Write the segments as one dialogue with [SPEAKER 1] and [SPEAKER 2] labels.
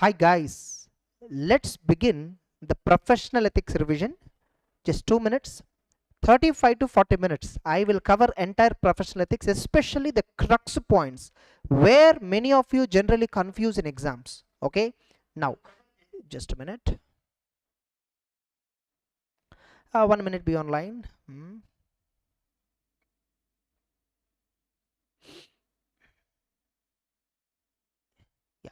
[SPEAKER 1] Hi guys, let's begin the professional ethics revision. Just 2 minutes, 35 to 40 minutes. I will cover entire professional ethics, especially the crux points where many of you generally confuse in exams. Okay, now just a minute. 1 minute, be online. Yeah.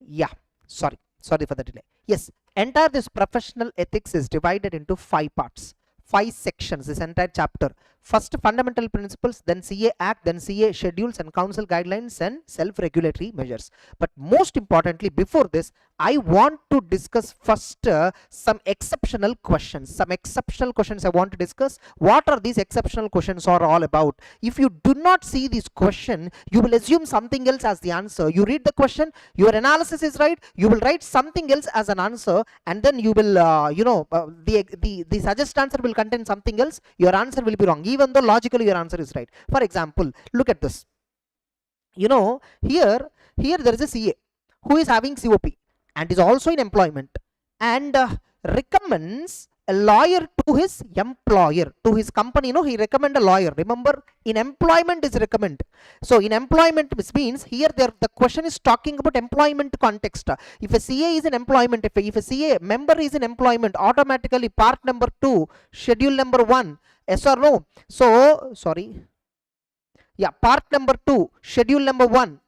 [SPEAKER 1] Yeah, sorry for the delay. Yes, entire this professional ethics is divided into 5 parts, 5 sections, this entire chapter. First, fundamental principles, then CA Act, then CA schedules and council guidelines and self-regulatory measures. But most importantly, before this, I want to discuss first some exceptional questions. I want to discuss. What are these exceptional questions are all about? If you do not see this question, you will assume something else as the answer. You read the question, your analysis is right, you will write something else as an answer, and then you will the suggested answer will contain something else. Your answer will be wrong, even though logically your answer is right. For example, look at this. Here there is a CA who is having COP and is also in employment, and recommends a lawyer to his employer, to his company. He recommend a lawyer. Remember, in employment is recommend. So in employment, this means here the question is talking about employment context. If a CA is in employment, if a CA member is in employment, automatically part number 2, schedule number 1, yes or no? So sorry, yeah, part number 2, schedule number 1,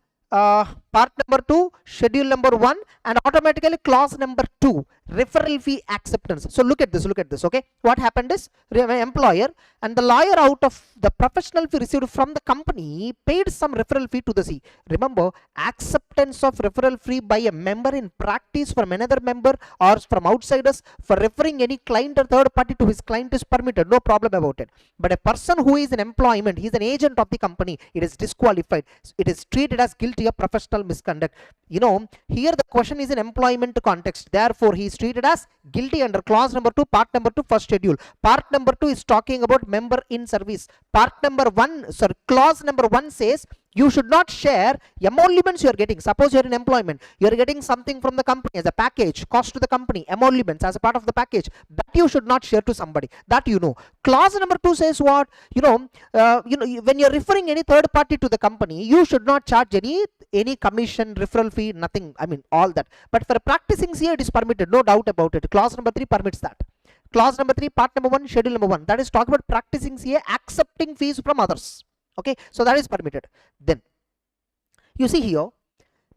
[SPEAKER 1] part number 2, schedule number 1, and automatically clause number 2, referral fee acceptance. So look at this, okay. What happened is, employer and the lawyer, out of the professional fee received from the company, paid some referral fee to the C. Remember, acceptance of referral fee by a member in practice from another member or from outsiders for referring any client or third party to his client is permitted, no problem about it. But a person who is in employment, he is an agent of the company, it is disqualified. It is treated as guilty of professional misconduct. Here the question is in employment context, therefore he is treated as guilty under clause number 2, part number 2, first schedule. Part number 2 is talking about member in service. Part number 1, sorry, clause number 1 says you should not share emoluments you are getting. Suppose you are in employment, you are getting something from the company as a package, cost to the company, emoluments as a part of the package, that you should not share to somebody. That Clause number 2 says what? When you are referring any third party to the company, you should not charge any commission, referral fee, nothing. I mean, all that. But for practicing CA, it is permitted, no doubt about it. Clause number 3 permits that. Clause number 3, part number 1, schedule number 1, that is talking about practicing CA, accepting fees from others. Okay, so that is permitted. Then you see here,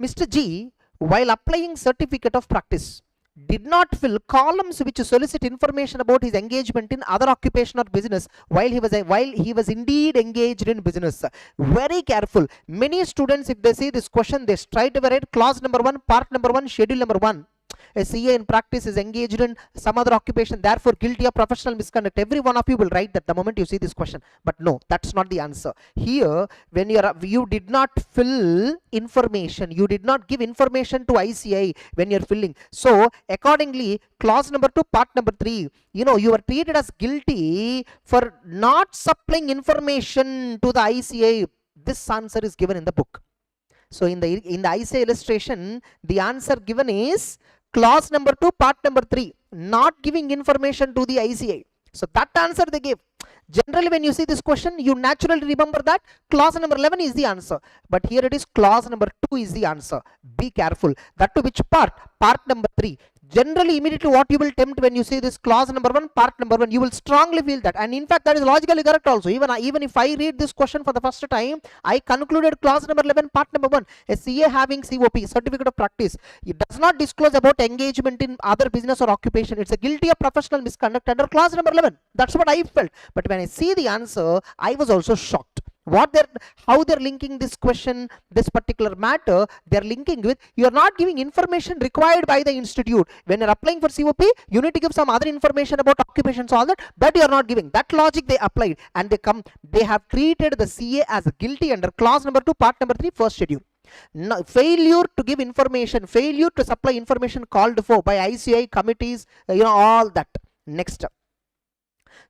[SPEAKER 1] Mr. G, while applying certificate of practice, did not fill columns which solicit information about his engagement in other occupation or business while he was indeed engaged in business. Very careful. Many students, if they see this question, they straight away write clause number 1, part number 1, schedule number 1. A CA in practice is engaged in some other occupation, therefore guilty of professional misconduct. Every one of you will write that the moment you see this question. But no, that's not the answer. Here, when you did not fill information, you did not give information to ICAI when you're filling. So accordingly, clause number 2, part number 3, you are treated as guilty for not supplying information to the ICAI. This answer is given in the book. So in the ICAI illustration, the answer given is clause number 2, part number 3, not giving information to the ICAI. So that answer they gave. Generally, when you see this question, you naturally remember that clause number 11 is the answer. But here it is clause number 2 is the answer. Be careful. That to which part? Part number 3. Generally, immediately what you will tempt when you see this clause number 1, part number 1, you will strongly feel that. And in fact, that is logically correct also. Even if I read this question for the first time, I concluded clause number 11, part number 1. A CA having COP, certificate of practice, it does not disclose about engagement in other business or occupation. It's a guilty of professional misconduct under clause number 11. That's what I felt. But when I see the answer, I was also shocked. How they're linking this question, this particular matter, they're linking with, you are not giving information required by the institute. When you're applying for COP, you need to give some other information about occupations, all that, but you are not giving. That logic they applied, and they have treated the CA as guilty under clause number 2, part number 3, first schedule. No, failure to give information, failure to supply information called for by ICAI committees, all that. Next.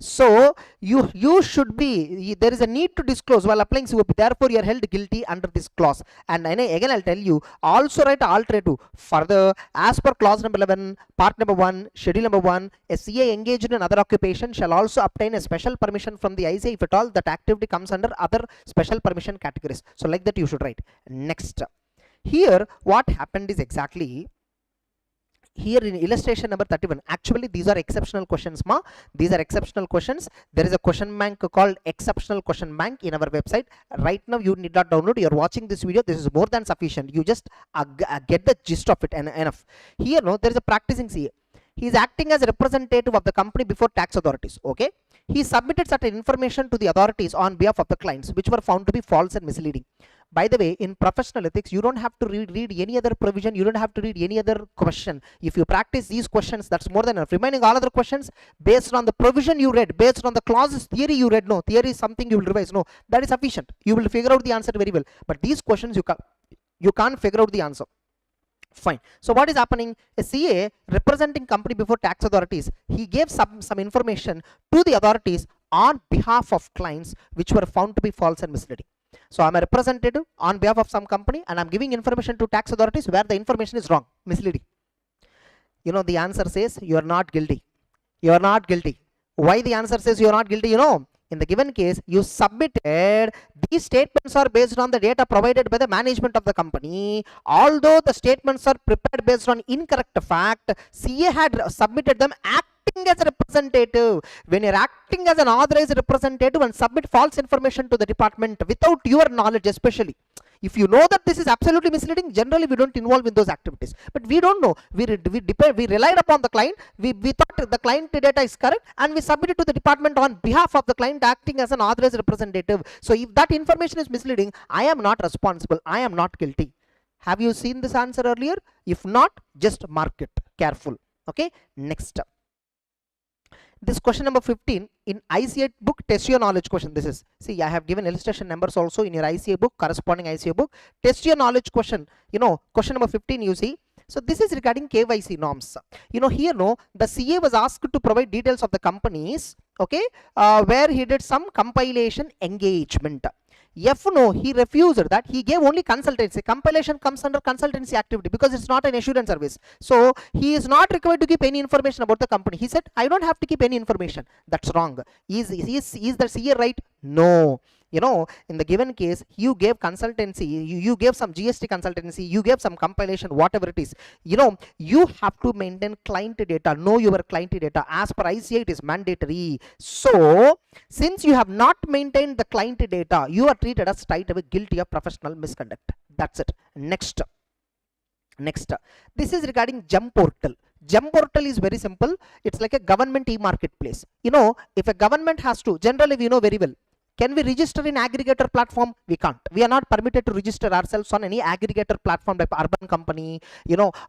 [SPEAKER 1] So you should be, there is a need to disclose while applying COP, therefore you are held guilty under this clause. And again I'll tell you, also write alternative. Further, as per clause number 11, part number 1, schedule number 1, a CA engaged in other occupation shall also obtain a special permission from the ICAI if at all that activity comes under other special permission categories. So like that you should write. Next. Here what happened is exactly, here in illustration number 31, actually these are exceptional questions, these are exceptional questions. There is a question bank called exceptional question bank in our website. Right now you need not download, you are watching this video, this is more than sufficient. You just get the gist of it and enough. Here there is a practicing CA. He is acting as a representative of the company before tax authorities. Okay, he submitted certain information to the authorities on behalf of the clients which were found to be false and misleading. By the way, in professional ethics, you don't have to read any other provision, you don't have to read any other question. If you practice these questions, that's more than enough. Remaining all other questions, based on the provision you read, based on the clauses, theory you read, no, theory is something you will revise, no, that is sufficient. You will figure out the answer very well. But these questions you can't figure out the answer. Fine. So what is happening? A CA representing company before tax authorities, he gave some information to the authorities on behalf of clients which were found to be false and misleading. So I'm a representative on behalf of some company and I'm giving information to tax authorities where the information is wrong, misleading. The answer says you are not guilty. You are not guilty. Why the answer says you are not guilty? In the given case, you submitted, these statements are based on the data provided by the management of the company. Although the statements are prepared based on incorrect fact, CA had submitted them acting as a representative. When you're acting as an authorized representative and submit false information to the department without your knowledge, especially if you know that this is absolutely misleading, generally we don't involve in those activities. But we don't know. We relied upon the client. We thought the client data is correct and we submitted to the department on behalf of the client acting as an authorized representative. So if that information is misleading, I am not responsible. I am not guilty. Have you seen this answer earlier? If not, just mark it. Careful. Okay. Next. This question number 15 in ICAI book, test your knowledge question. This is, see, I have given illustration numbers also in your ICAI book, corresponding ICAI book. Test your knowledge question. Question number 15 you see. So this is regarding KYC norms. Here the CA was asked to provide details of the companies, okay, where he did some compilation engagement. F no, he refused that. He gave only consultancy. Compilation comes under consultancy activity because it's not an assurance service. So he is not required to keep any information about the company. He said, I don't have to keep any information. That's wrong. Is the CA right? No. In the given case, you gave consultancy, you gave some GST consultancy, you gave some compilation, whatever it is. You have to maintain client data, know your client data. As per ICAI, it is mandatory. So, since you have not maintained the client data, you are treated as straight away guilty of professional misconduct. That's it. Next. This is regarding GEM portal. GEM portal is very simple. It's like a government e-marketplace. If a government has to, generally we know very well, can we register in aggregator platform? We can't. We are not permitted to register ourselves on any aggregator platform like Urban Company,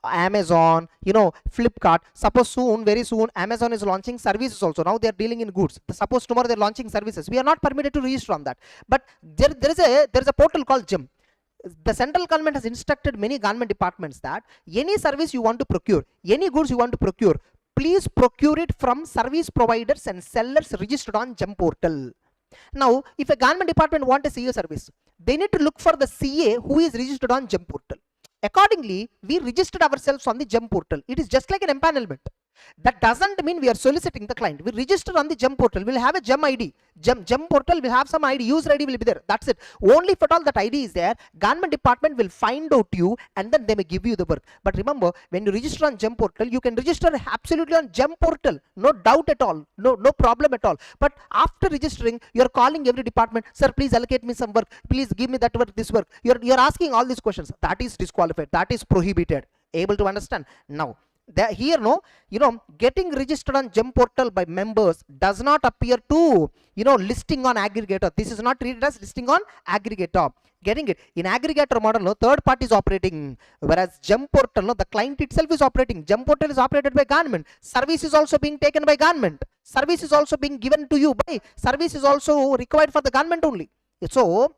[SPEAKER 1] Amazon, Flipkart. Suppose soon, very soon, Amazon is launching services also. Now they are dealing in goods. Suppose tomorrow they are launching services. We are not permitted to register on that. But there is a portal called GEM. The central government has instructed many government departments that any service you want to procure, any goods you want to procure, please procure it from service providers and sellers registered on GEM portal. Now, if a government department wants a CA service, they need to look for the CA who is registered on GEM portal. Accordingly, we registered ourselves on the GEM portal. It is just like an empanelment. That doesn't mean we are soliciting the client. We register on the GEM portal. We'll have a GEM ID. GEM portal will have some ID. User ID will be there. That's it. Only if at all that ID is there, government department will find out you and then they may give you the work. But remember, when you register on GEM portal, you can register absolutely on GEM portal. No doubt at all. No problem at all. But after registering, you're calling every department, sir, please allocate me some work. Please give me that work, this work. You're asking all these questions. That is disqualified. That is prohibited. Able to understand? Now, here getting registered on GEM portal by members does not appear to listing on aggregator. This is not treated as listing on aggregator. Getting it? In aggregator model, third party is operating, whereas GEM portal, the client itself is operating. GEM portal is operated by government. Service is also being taken by government. Service is also being given to you by. Service is also required for the government only. So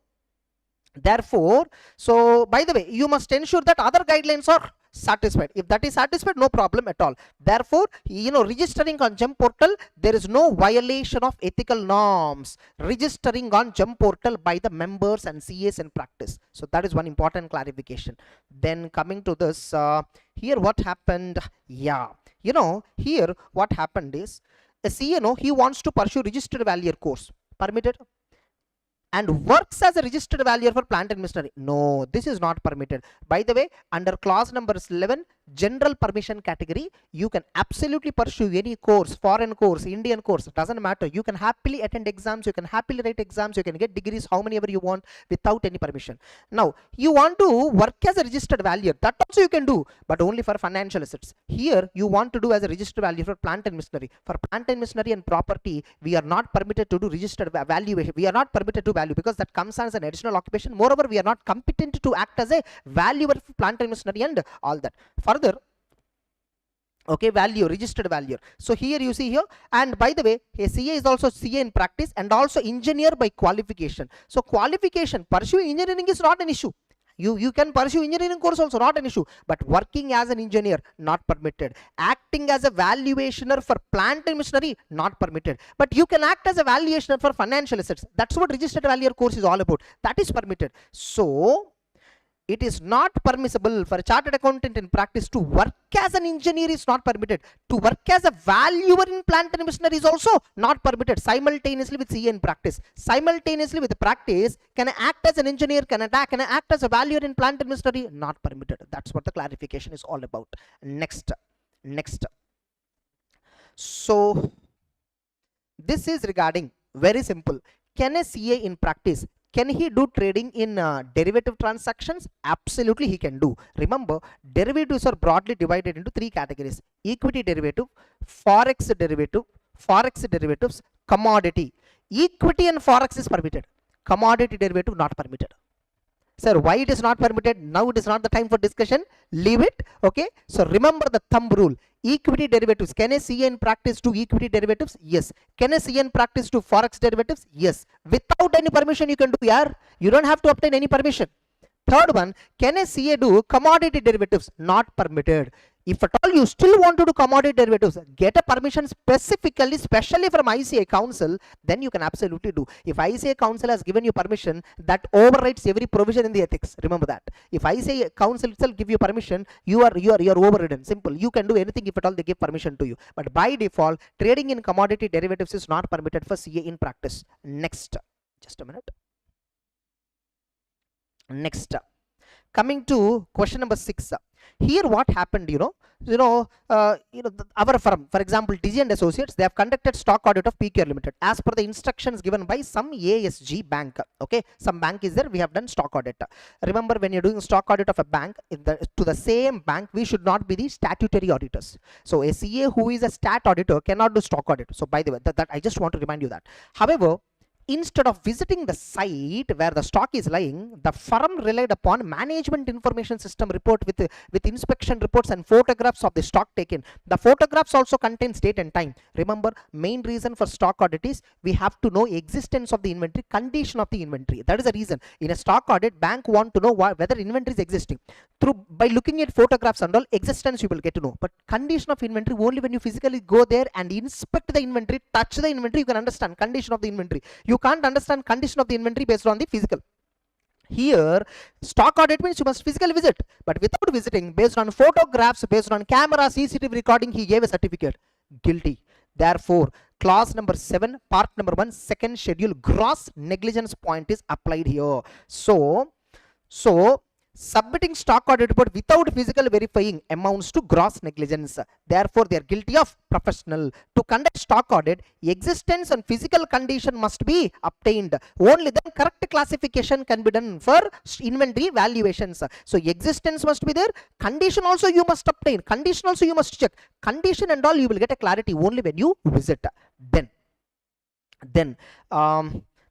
[SPEAKER 1] Therefore, so by the way, you must ensure that other guidelines are satisfied. If that is satisfied, no problem at all. Therefore, registering on GEM portal, there is no violation of ethical norms. Registering on GEM portal by the members and CAs in practice. So that is one important clarification. Then coming to this, here what happened? Yeah, here what happened is a CA, he wants to pursue registered valuer course. Permitted? And works as a registered valuer for plant and machinery. No, this is not permitted. By the way, under clause number 11, general permission category, you can absolutely pursue any course, foreign course, Indian course, doesn't matter. You can happily attend exams, you can happily write exams, you can get degrees, how many ever you want without any permission. Now, you want to work as a registered valuer, that also you can do, but only for financial assets. Here, you want to do as a registered valuer for plant and machinery. For plant and machinery and property, we are not permitted to do registered valuation. We are not permitted to value because that comes as an additional occupation. Moreover, we are not competent to act as a valuer for plant and machinery and all that. Further, okay, value, registered valuer. So here you see here, and by the way, a CA is also CA in practice and also engineer by qualification. So qualification, pursuing engineering is not an issue. You can pursue engineering course also, not an issue, but working as an engineer, not permitted. Acting as a valuationer for plant and machinery, not permitted. But you can act as a valuationer for financial assets. That's what registered valuer course is all about. That is permitted. So it is not permissible for a chartered accountant in practice to work as an engineer is not permitted. To work as a valuer in plant and machinery is also not permitted. Simultaneously with CA in practice. Simultaneously with the practice, can I act as an engineer? Can I act as a valuer in plant and machinery? Not permitted. That's what the clarification is all about. Next. So this is regarding, very simple. Can a CA in practice, can he do trading in derivative transactions? Absolutely he can do. Remember, derivatives are broadly divided into three categories: equity derivative, forex derivatives, commodity. Equity and forex is permitted. Commodity derivative not permitted. Sir, why it is not permitted? Now it is not the time for discussion. Leave it. Okay. So remember the thumb rule. Equity derivatives. Can a CA in practice do equity derivatives? Yes. Can a CA in practice do forex derivatives? Yes. Without any permission you can do, yeah. You don't have to obtain any permission. Third one, can a CA do commodity derivatives? Not permitted. If at all you still want to do commodity derivatives, get a permission specifically, specially from ICAI Council, then you can absolutely do. If ICAI Council has given you permission, that overrides every provision in the ethics. Remember that. If ICAI Council itself give you permission, you are overridden. Simple. You can do anything if at all they give permission to you. But by default, trading in commodity derivatives is not permitted for CA in practice. Next. Just a minute. Next. Coming to question number 6. Here what happened, our firm, for example, TG and Associates, they have conducted stock audit of PQR Limited as per the instructions given by some ASG bank. Okay, some bank is there, we have done stock audit. Remember, when you're doing stock audit of a bank, to the same bank, we should not be the statutory auditors. So a CA who is a stat auditor cannot do stock audit. So by the way, that I just want to remind you that. However, instead of visiting the site where the stock is lying, the firm relied upon management information system report with inspection reports and photographs of the stock taken. The photographs also contains date and time. Remember, main reason for stock audit is we have to know existence of the inventory, condition of the inventory. That is the reason. In a stock audit, bank want to know whether inventory is existing. By looking at photographs and all, existence you will get to know. But condition of inventory, only when you physically go there and inspect the inventory, touch the inventory, you can understand condition of the inventory. You can't understand condition of the inventory based on the physical. Here, stock audit means you must physically visit, but without visiting, based on photographs, based on camera, CCTV recording, he gave a certificate. Guilty. Therefore, clause number 7, part number 1, second schedule, gross negligence point is applied here. So submitting stock audit report without physical verifying amounts to gross negligence. Therefore, they are guilty of professional. To conduct stock audit, existence and physical condition must be obtained. Only then correct classification can be done for inventory valuations. So existence must be there. Condition also you must obtain. Condition also you must check. Condition and all you will get a clarity only when you visit. Then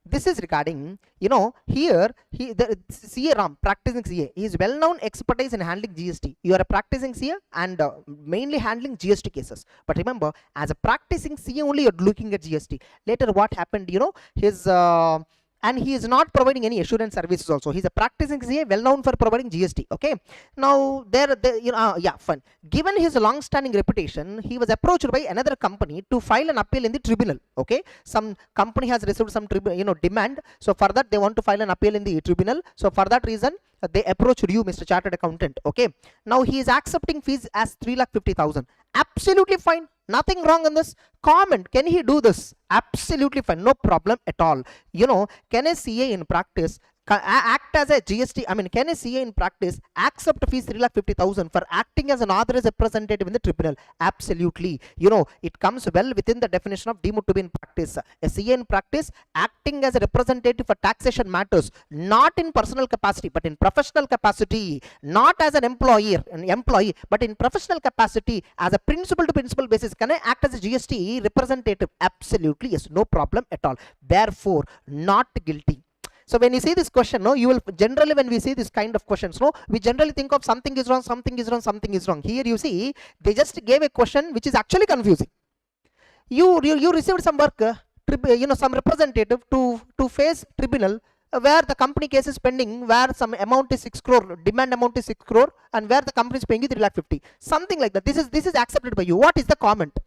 [SPEAKER 1] this is regarding, here the CA Ram, practicing CA, he is well-known expertise in handling GST. You are a practicing CA and mainly handling GST cases. But remember, as a practicing CA only, you're looking at GST. Later, what happened? His and he is not providing any assurance services also. He's a practicing CA, well known for providing GST. Okay, now fine. Given his long-standing reputation, he was approached by another company to file an appeal in the tribunal. Okay, some company has received some demand, so for that they want to file an appeal in the tribunal. So for that reason they approached you, Mr. Chartered Accountant. Okay, now he is accepting fees as 3,50,000. Absolutely fine, nothing wrong in this. Comment, can he do this? Absolutely fine, no problem at all. Can a CA in practice act as a GST? Can a CA in practice accept fees 3,50,000 for acting as an authorized representative in the tribunal? Absolutely. It comes well within the definition of deemed to be in practice. A CA in practice acting as a representative for taxation matters, not in personal capacity but in professional capacity, not as an employee, but in professional capacity as a principal to principal basis. Can I act as a GST representative? Absolutely yes, no problem at all. Therefore, not guilty. So when you see this question, you will generally, when we see this kind of questions, we generally think of something is wrong, something is wrong, something is wrong. Here you see, they just gave a question which is actually confusing. You received some work, some representative to face tribunal where the company case is pending, where some amount is 6 crore, demand amount is 6 crore, and where the company is paying you 3,50,000, something like that. This is accepted by you. What is the comment?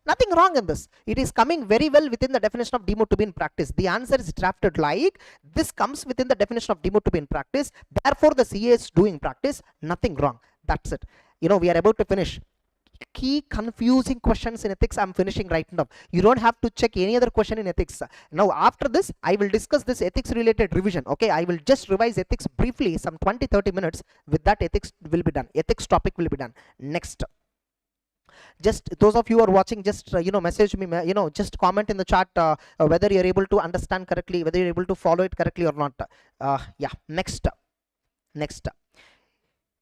[SPEAKER 1] Nothing wrong in this. It is coming very well within the definition of deemed to be in practice. The answer is drafted like this, comes within the definition of deemed to be in practice. Therefore, the CA is doing practice. Nothing wrong. That's it. We are about to finish. Key confusing questions in ethics I'm finishing right now. You don't have to check any other question in ethics. Now after this I will discuss this ethics related revision. Okay, I will just revise ethics briefly, some 20-30 minutes. With that, ethics will be done. Ethics topic will be done. Next, just those of you who are watching, just message me, just comment in the chat whether you're able to understand correctly, whether you're able to follow it correctly or not. Next,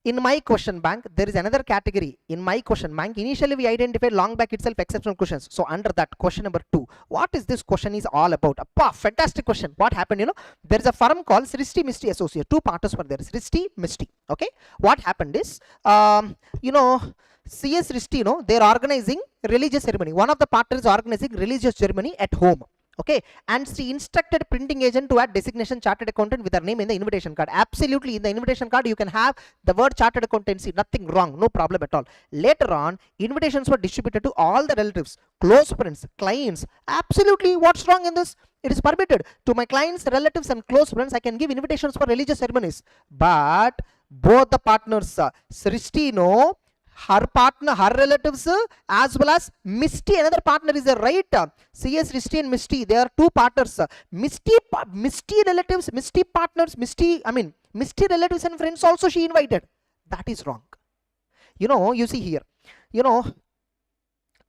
[SPEAKER 1] in my question bank there is another category. In my question bank, initially we identified long back itself exceptional questions. So under that, question number 2, what is this question is all about? Fantastic question. What happened? There is a firm called Srishti Misty Associate. Two partners were there, Srishti, Misty. Okay, what happened is CS Srishti, they are organizing religious ceremony. One of the partners is organizing religious ceremony at home. Okay, and she instructed printing agent to add designation chartered accountant with her name in the invitation card. Absolutely, in the invitation card you can have the word chartered accountancy. Nothing wrong, no problem at all. Later on, invitations were distributed to all the relatives, close friends, clients. Absolutely, what's wrong in this? It is permitted. To my clients, relatives and close friends, I can give invitations for religious ceremonies. But both the partners, Srishti, her partner, her relatives, as well as Misty, another partner is there, right? CS Srishti and Misty, they are two partners. Misty relatives, Misty partners, Misty relatives and friends also she invited. That is wrong. You see here,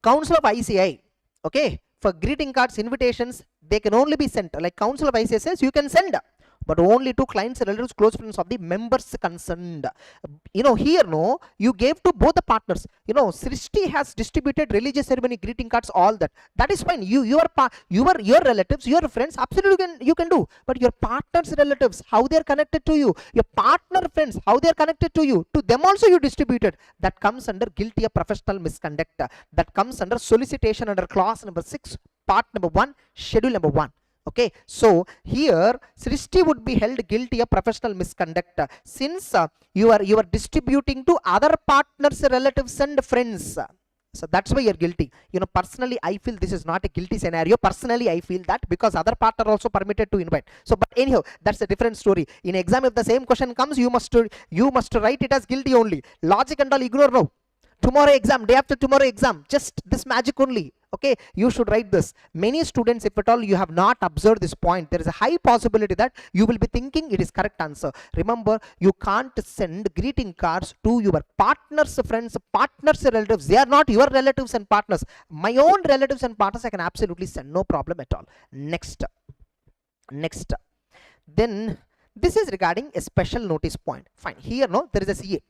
[SPEAKER 1] Council of ICAI, okay, for greeting cards, invitations, they can only be sent, like Council of ICAI says, you can send, but only to clients, relatives, close friends of the members concerned. Here, you gave to both the partners. Srishti has distributed religious ceremony greeting cards, all that. That is fine. Your relatives, your friends, absolutely you can do. But your partner's relatives, how they are connected to you, your partner friends, how they are connected to you, to them also you distributed. That comes under guilty of professional misconduct. That comes under solicitation under clause number 6, part number 1, schedule number 1. Okay, so here Srishti would be held guilty of professional misconduct since you are distributing to other partners, relatives and friends. So that's why you're guilty. Personally I feel this is not a guilty scenario. Personally I feel that, because other partner also permitted to invite. So but anyhow, that's a different story. In exam, if the same question comes, you must write it as guilty only. Logic and all ignore now. Tomorrow exam, day after tomorrow exam, just this magic only. Okay, you should write this. Many students, if at all you have not observed this point, there is a high possibility that you will be thinking it is correct answer. Remember, you can't send greeting cards to your partners, friends, partners, relatives. They are not your relatives and partners. My own relatives and partners I can absolutely send, no problem at all. Next. Then this is regarding a special notice point. Fine. Here there is a CA.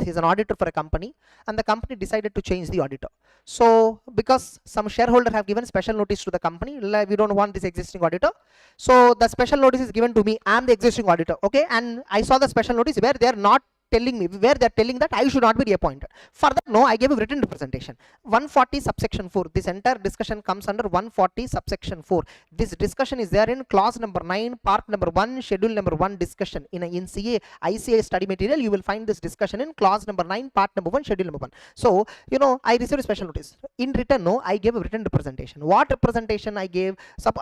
[SPEAKER 1] He's an auditor for a company, and the company decided to change the auditor. So because some shareholder have given special notice to the company, like, we don't want this existing auditor, so the special notice is given to me. I am the existing auditor. Okay, and I saw the special notice where they are not telling me, where they're telling that I should not be reappointed. For that, no, I gave a written representation. 140 subsection 4. This entire discussion comes under 140 subsection 4. This discussion is there in clause number 9, part number 1, schedule number 1 discussion. In CA, ICAI study material, you will find this discussion in clause number 9, part number 1, schedule number 1. So, I received a special notice. In return, no, I gave a written representation. What representation I gave?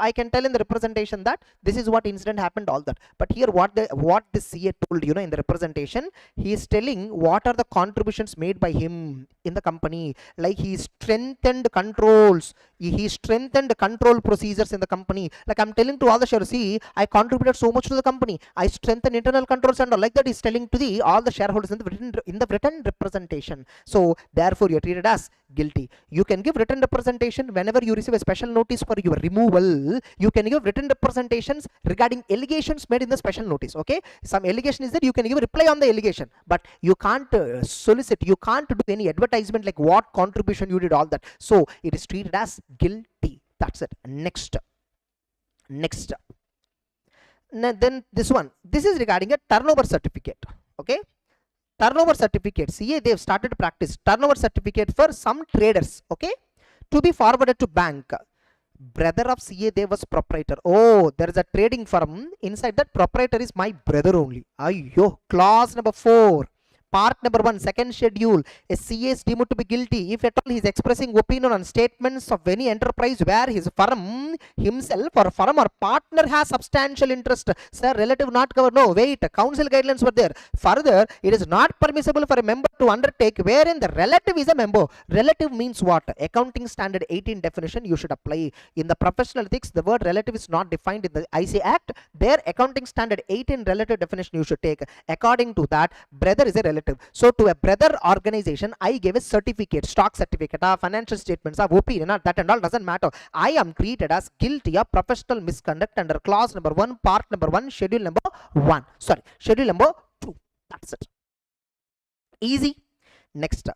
[SPEAKER 1] I can tell in the representation that this is what incident happened, all that. But here, what the CA told, in the representation, he is telling what are the contributions made by him in the company. Like he strengthened controls, he strengthened control procedures in the company. Like I'm telling to all the shareholders, see, I contributed so much to the company, I strengthened internal controls and all. Like that, he's telling to all the shareholders in the written representation. So therefore, you are treated as guilty. You can give written representation whenever you receive a special notice for your removal. You can give written representations regarding allegations made in the special notice. Okay, some allegation is that you can give a reply on the allegation, but you can't solicit, you can't do any advertisement like what contribution you did, all that. So it is treated as guilty. That's it. Next. Then this one, this is regarding a turnover certificate. Okay, turnover certificate. CA, they have started practice turnover certificate for some traders. Okay, to be forwarded to bank. Brother of CA, there was proprietor. Oh, there is a trading firm. Inside that, proprietor is my brother only. Ayyo, clause number 4. Part number 1, second schedule. A CA is deemed to be guilty if at all he is expressing opinion on statements of any enterprise where his firm himself or firm or partner has substantial interest. Sir, relative not covered. No, wait. Council guidelines were there. Further, it is not permissible for a member to undertake wherein the relative is a member. Relative means what? Accounting standard 18 definition you should apply. In the professional ethics, the word relative is not defined in the ICAI Act. Their accounting standard 18 relative definition you should take. According to that, brother is a relative. So to a brother organization, I gave a certificate, stock certificate, financial statements, opinion, that and all doesn't matter. I am treated as guilty of professional misconduct under clause number 1, part number 1, schedule number 1. Sorry, schedule number 2. That's it. Easy. Next.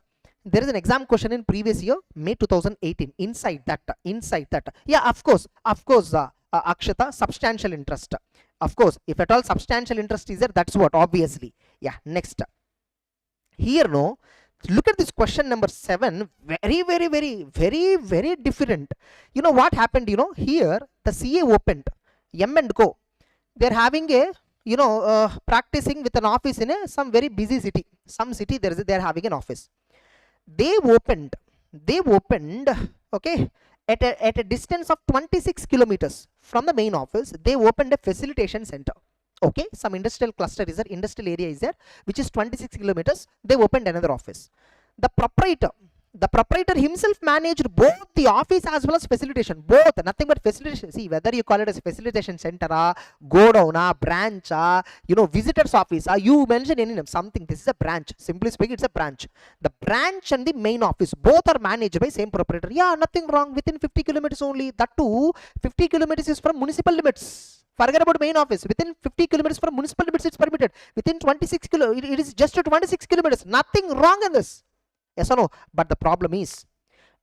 [SPEAKER 1] There is an exam question in previous year, May 2018. Inside that. Yeah, of course, Akshata, substantial interest. Of course, if at all substantial interest is there, that's what, obviously. Yeah, next. Here, no, look at this question number 7. Very different. You know what happened? Here the CA opened M and Co. They're having a practicing with an office in some very busy city. Some city they're having an office. They opened. Okay, at a distance of 26 kilometers from the main office. They opened a facilitation center. Okay, some industrial cluster is there, industrial area is there, which is 26 kilometers. They opened another office. The proprietor himself managed both the office as well as facilitation. Both, nothing but facilitation. See, whether you call it as a facilitation center, go down, branch, visitors office, you mention any name, something. This is a branch. Simply speaking, it's a branch. The branch and the main office, both are managed by same proprietor. Yeah, nothing wrong. Within 50 kilometers only. That too, 50 kilometers is from municipal limits. Forget about main office. Within 50 kilometers from municipal limits, it's permitted. Within 26 kilometers, it is just 26 kilometers. Nothing wrong in this. Yes or no? But the problem is,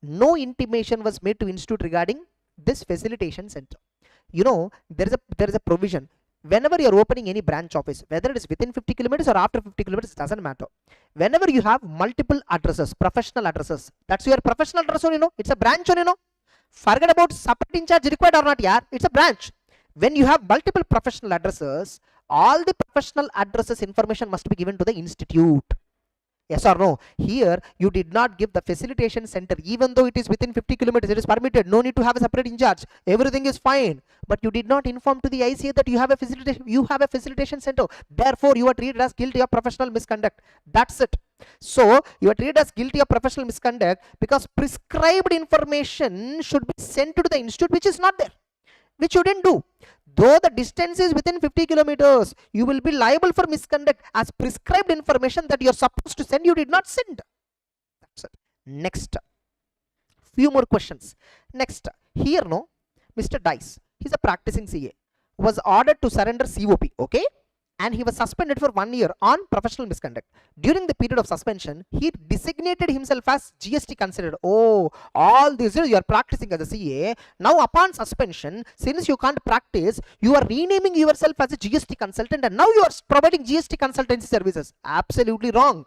[SPEAKER 1] no intimation was made to institute regarding this facilitation center. There is a provision. Whenever you are opening any branch office, whether it is within 50 kilometers or after 50 kilometers, it doesn't matter. Whenever you have multiple addresses, professional addresses, that's your professional address only, it's a branch only, Forget about separate in charge required or not, it's a branch. When you have multiple professional addresses, all the professional addresses information must be given to the institute. Yes or no? Here, you did not give the facilitation center, even though it is within 50 kilometers, it is permitted. No need to have a separate in charge. Everything is fine. But you did not inform to the ICA that you have a facilitation center. Therefore, you are treated as guilty of professional misconduct. That's it. So, you are treated as guilty of professional misconduct because prescribed information should be sent to the institute, which is not there, which you didn't do. Though the distance is within 50 kilometers, you will be liable for misconduct as prescribed information that you are supposed to send, you did not send. That's it. Next. Few more questions. Next. Here, Mr. Dice, he's a practicing CA, was ordered to surrender COP. Okay. and he was suspended for 1 year on professional misconduct. During the period of suspension, he designated himself as GST consultant. Oh, all these years you are practicing as a CA. Now upon suspension, since you can't practice, you are renaming yourself as a GST consultant, and now you are providing GST consultancy services. Absolutely wrong.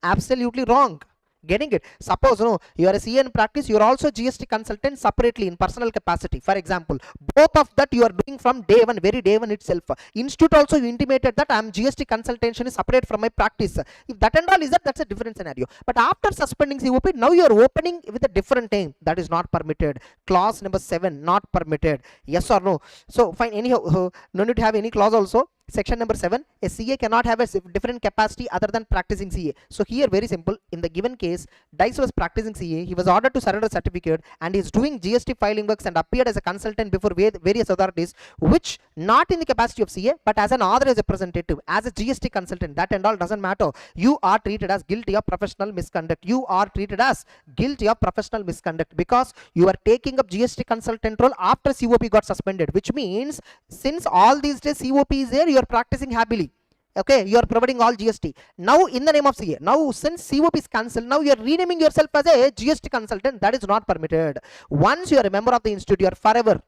[SPEAKER 1] Absolutely wrong. Getting it? Suppose you are a CA in practice, you are also GST consultant separately in personal capacity. For example, both of that you are doing from day one, very day one itself. Institute also you intimated that I am GST consultation is separate from my practice. If that and all is that, that's a different scenario. But after suspending COP, now you are opening with a different name. That is not permitted. Clause number 7, not permitted. Yes or no? So fine. Anyhow, no need to have any clause also. Section number 7, a CA cannot have a different capacity other than practicing CA. So here very simple, in the given case, Dice was practicing CA, he was ordered to surrender certificate, and he is doing GST filing works and appeared as a consultant before various authorities, which not in the capacity of CA, but as an authorized representative, as a GST consultant. That and all doesn't matter. You are treated as guilty of professional misconduct. You are treated as guilty of professional misconduct because you are taking up GST consultant role after COP got suspended, which means since all these days COP is there, you are practicing happily. Okay, you are providing all GST. Now in the name of CA, now since COP is cancelled, now you are renaming yourself as a GST consultant. That is not permitted. Once you are a member of the institute, you are forever.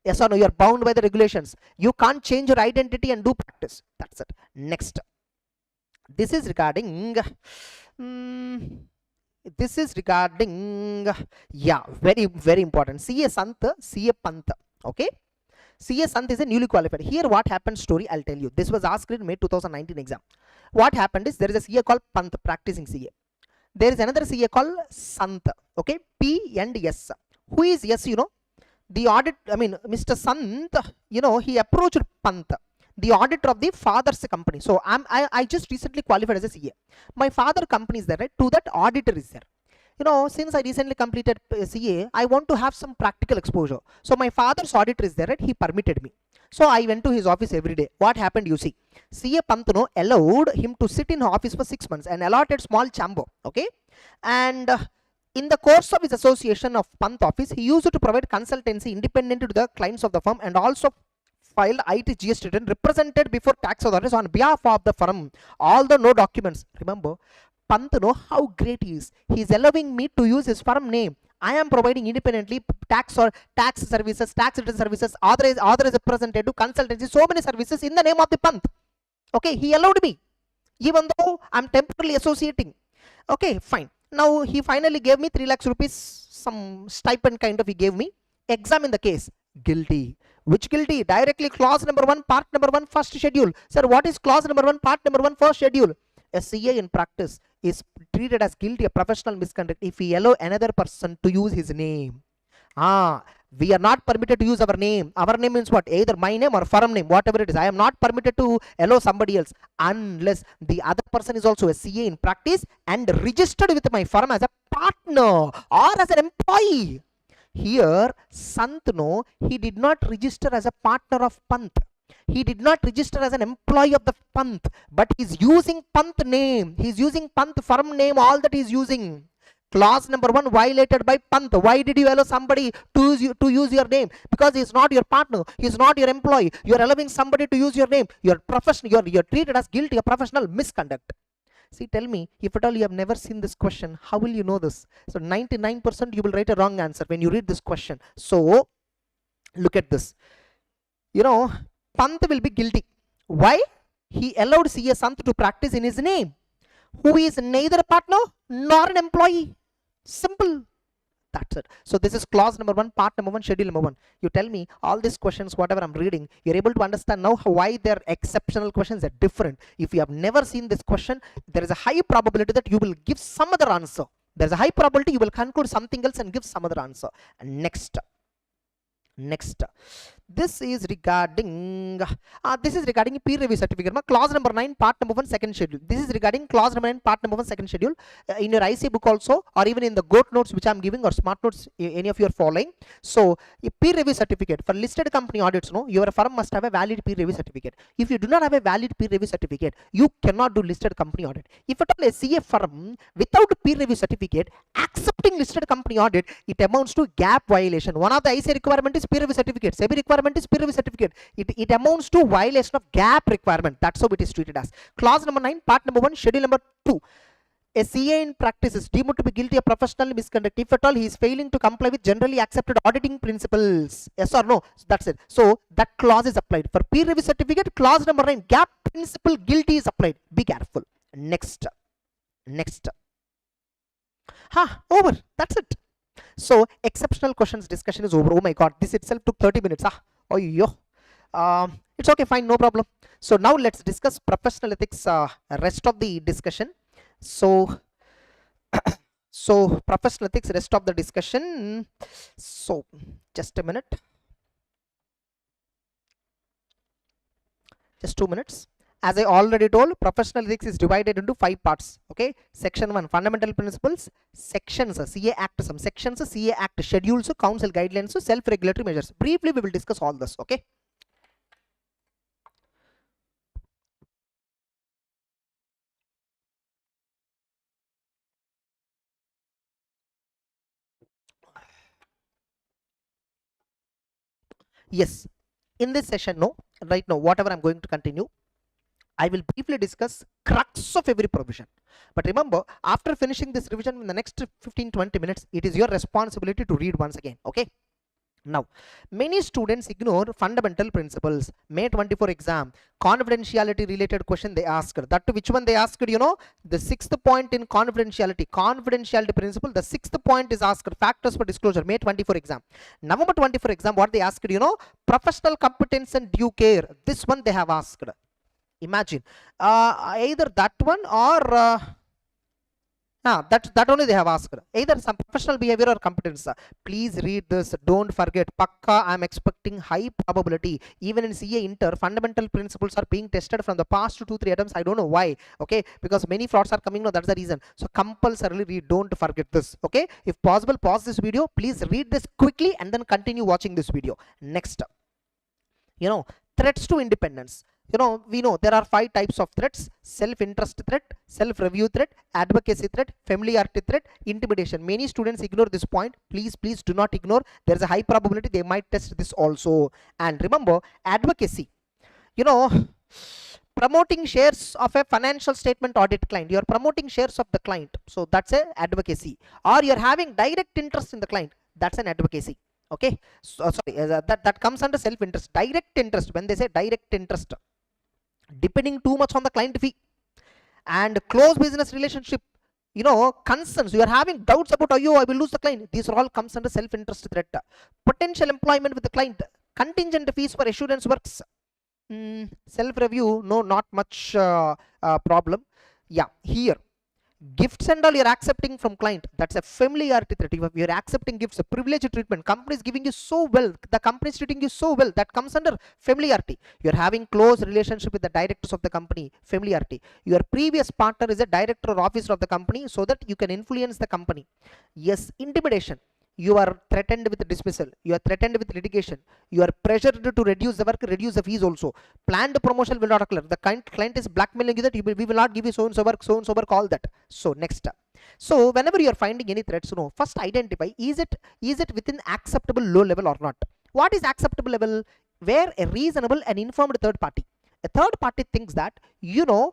[SPEAKER 1] Yes or no, you are bound by the regulations. You can't change your identity and do practice. That's it. Next. This is regarding yeah, very, very important. CA Sant, CA Pant. Okay. CA Sant is a newly qualified. Here what happened story I'll tell you. This was asked in May 2019 exam. What happened is there is a CA called Pant, practicing CA. There is another CA called Sant. Okay, P and S. Who is S? The audit, Mr. Sant, he approached Pant, the auditor of the father's company. So I just recently qualified as a CA. My father company is there, right? To that auditor is there. Since I recently completed CA, I want to have some practical exposure. So my father's auditor is there, right? He permitted me. So I went to his office every day. What happened, you see? CA Pantano allowed him to sit in office for 6 months and allotted small chamber. Okay. And in the course of his association of Pant office, he used to provide consultancy independent to the clients of the firm and also filed IT GST return represented before tax authorities on behalf of the firm. Although no documents. Remember, Pant how great he is. He is allowing me to use his firm name. I am providing independently tax services, tax return services, authorized representative, consultancy, so many services in the name of the Pant. Okay, he allowed me, even though I'm temporarily associating. Okay, fine. Now he finally gave me 3 lakhs rupees, some stipend kind of he gave me. Examine the case. Guilty. Which guilty? Directly clause number 1, part number 1, first schedule. Sir, what is clause number 1, part number 1, first schedule? A CA in practice is treated as guilty of professional misconduct if he allow another person to use his name. We are not permitted to use our name. Our name means what? Either my name or firm name, whatever it is. I am not permitted to allow somebody else unless the other person is also a CA in practice and registered with my firm as a partner or as an employee. Here, Santno, he did not register as a partner of Pant. He did not register as an employee of the Pant, but he's using Pant name. He's using Pant firm name, all that he's using. Clause number 1 violated by Pant. Why did you allow somebody to use your name? Because he's not your partner. He's not your employee. You're allowing somebody to use your name. You're professional. You're treated as guilty of professional misconduct. See, tell me, if at all you have never seen this question, how will you know this? So 99% you will write a wrong answer when you read this question. So look at this. Pant will be guilty. Why? He allowed CA Sant to practice in his name, who is neither a partner nor an employee. Simple. That's it. So this is clause number 1, part number 1, schedule number 1. You tell me all these questions, whatever I'm reading, you're able to understand now why they're exceptional questions, they're different. If you have never seen this question, there is a high probability that you will give some other answer. There's a high probability you will conclude something else and give some other answer. And next, this is regarding peer review certificate. Clause number 9, part number 1, second schedule. This is regarding clause number 9, part number 1, second schedule. In your ICAI book also, or even in the GOAT notes which I'm giving, or smart notes, any of you are following. So a peer review certificate for listed company audits, your firm must have a valid peer review certificate. If you do not have a valid peer review certificate, you cannot do listed company audit. If at all a CA firm without a peer review certificate accepting listed company audit, it amounts to gap violation. One of the ICAI requirement is peer review certificate. SEBI requirement requirement is peer review certificate. It amounts to violation of gap requirement. That's how it is treated as. Clause number 9, part number 1, schedule number 2. A CA in practice is deemed to be guilty of professional misconduct if at all he is failing to comply with generally accepted auditing principles. Yes or no? So that's it. So that clause is applied. For peer review certificate, clause number 9, gap principle guilty is applied. Be careful. Next. Over. That's it. So exceptional questions discussion is over. Oh my god, this itself took 30 minutes. Oh yo. It's okay, fine, no problem. So now let's discuss professional ethics, rest of the discussion. So professional ethics, rest of the discussion. So just a minute, just 2 minutes. As I already told, professional ethics is divided into 5 parts. Okay, section 1, fundamental principles. Sections, CA Act, some sections, CA Act, schedules, council guidelines, self-regulatory measures. Briefly we will discuss all this. Okay. Yes, in this session, right now, whatever I'm going to continue, I will briefly discuss crux of every provision. But remember, after finishing this revision in the next 15-20 minutes, it is your responsibility to read once again. Okay. Now, many students ignore fundamental principles. May 24 exam, confidentiality related question they asked. That which one they asked, the 6th point in confidentiality principle, the 6th point is asked, factors for disclosure, May 24 exam. November 24 exam, what they asked, professional competence and due care. This one they have asked. Imagine, either that one or that only they have asked, either some professional behavior or competence. Please read this, don't forget. Pakka, I'm expecting high probability. Even in CA Inter, fundamental principles are being tested from the past 2-3 attempts. I don't know why. Okay, because many frauds are coming. No, that's the reason. So compulsorily read, don't forget this. Okay, if possible, pause this video, please read this quickly and then continue watching this video. Next, threats to independence. We know there are 5 types of threats: self-interest threat, self-review threat, advocacy threat, familiarity threat, intimidation. Many students ignore this point. Please do not ignore. There is a high probability they might test this also. And remember, advocacy, promoting shares of a financial statement audit client. You are promoting shares of the client, so that's a advocacy. Or you're having direct interest in the client, that's an advocacy. Okay, so sorry, that comes under self-interest. Direct interest, when they say direct interest, depending too much on the client fee and close business relationship, concerns, you are having doubts about, I will lose the client. These are all comes under self-interest threat. Potential employment with the client, contingent fees for assurance works, self-review, no, not much problem. Yeah, here gifts and all you're accepting from client, that's a familiarity threat. You're accepting gifts, a privileged treatment, company is giving you so well, the company is treating you so well, that comes under familiarity. You're having close relationship with the directors of the company, familiarity. Your previous partner is a director or officer of the company, so that you can influence the company. Yes, intimidation, you are threatened with dismissal, you are threatened with litigation, you are pressured to reduce the work, reduce the fees also. Planned promotion will not occur. The client is blackmailing you that we will not give you so and so work, all that. So next, so whenever you are finding any threats, first identify, is it within acceptable low level or not. What is acceptable level? Where a reasonable and informed third party, a third party thinks that your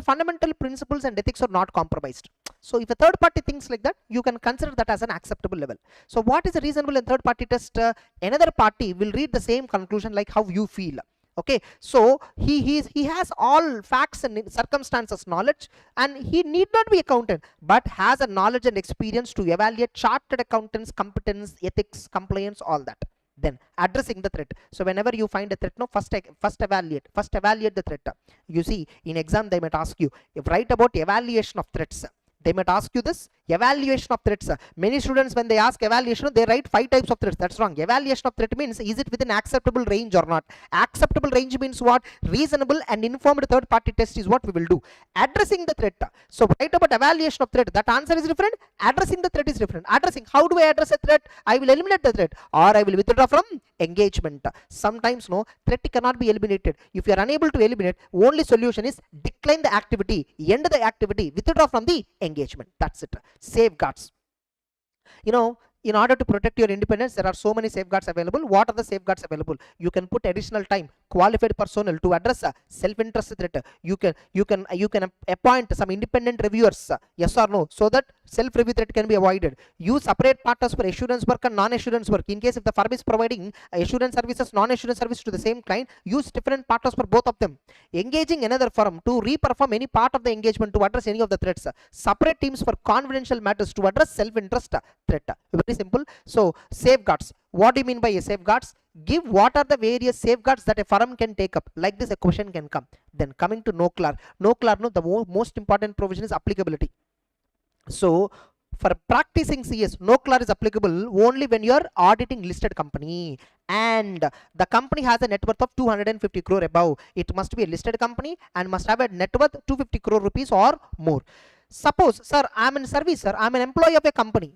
[SPEAKER 1] fundamental principles and ethics are not compromised. So if a third party thinks like that, you can consider that as an acceptable level. So what is a reasonable and third party test? Another party will read the same conclusion like how you feel. Okay, so he has all facts and circumstances knowledge, and he need not be accountant, but has a knowledge and experience to evaluate chartered accountants competence, ethics, compliance, all that. Then addressing the threat. So whenever you find a threat, first evaluate the threat. You see, in exam they might ask you, write about evaluation of threats. They might ask you this, evaluation of threats. Many students, when they ask evaluation, they write 5 types of threats. That's wrong. Evaluation of threat means, is it within acceptable range or not? Acceptable range means what? Reasonable and informed third party test is what we will do. Addressing the threat. So write about evaluation of threat. That answer is different. Addressing the threat is different. Addressing, how do I address a threat? I will eliminate the threat, or I will withdraw from engagement. Sometimes threat cannot be eliminated. If you are unable to eliminate, only solution is decline the activity, end the activity, withdraw from the engagement. That's it. Safeguards. in order to protect your independence, there are so many safeguards available. What are the safeguards available? You can put additional time, qualified personnel to address a self-interest threat. You can appoint some independent reviewers, yes or no, so that self-review threat can be avoided. Use separate partners for assurance work and non-assurance work. In case if the firm is providing assurance services, non-assurance service to the same client, use different partners for both of them. Engaging another firm to re-perform any part of the engagement to address any of the threats. Separate teams for confidential matters to address self-interest threat. Very simple. So safeguards. What do you mean by safeguards? Give what are the various safeguards that a firm can take up. Like this, a question can come. Then coming to NOCLAR. NOCLAR, no, the most important provision is applicability. So for practicing CS, NOCLAR is applicable only when you are auditing listed company and the company has a net worth of 250 crore above. It must be a listed company and must have a net worth 250 crore rupees or more. Suppose, sir, I am in service, sir, I am an employee of a company.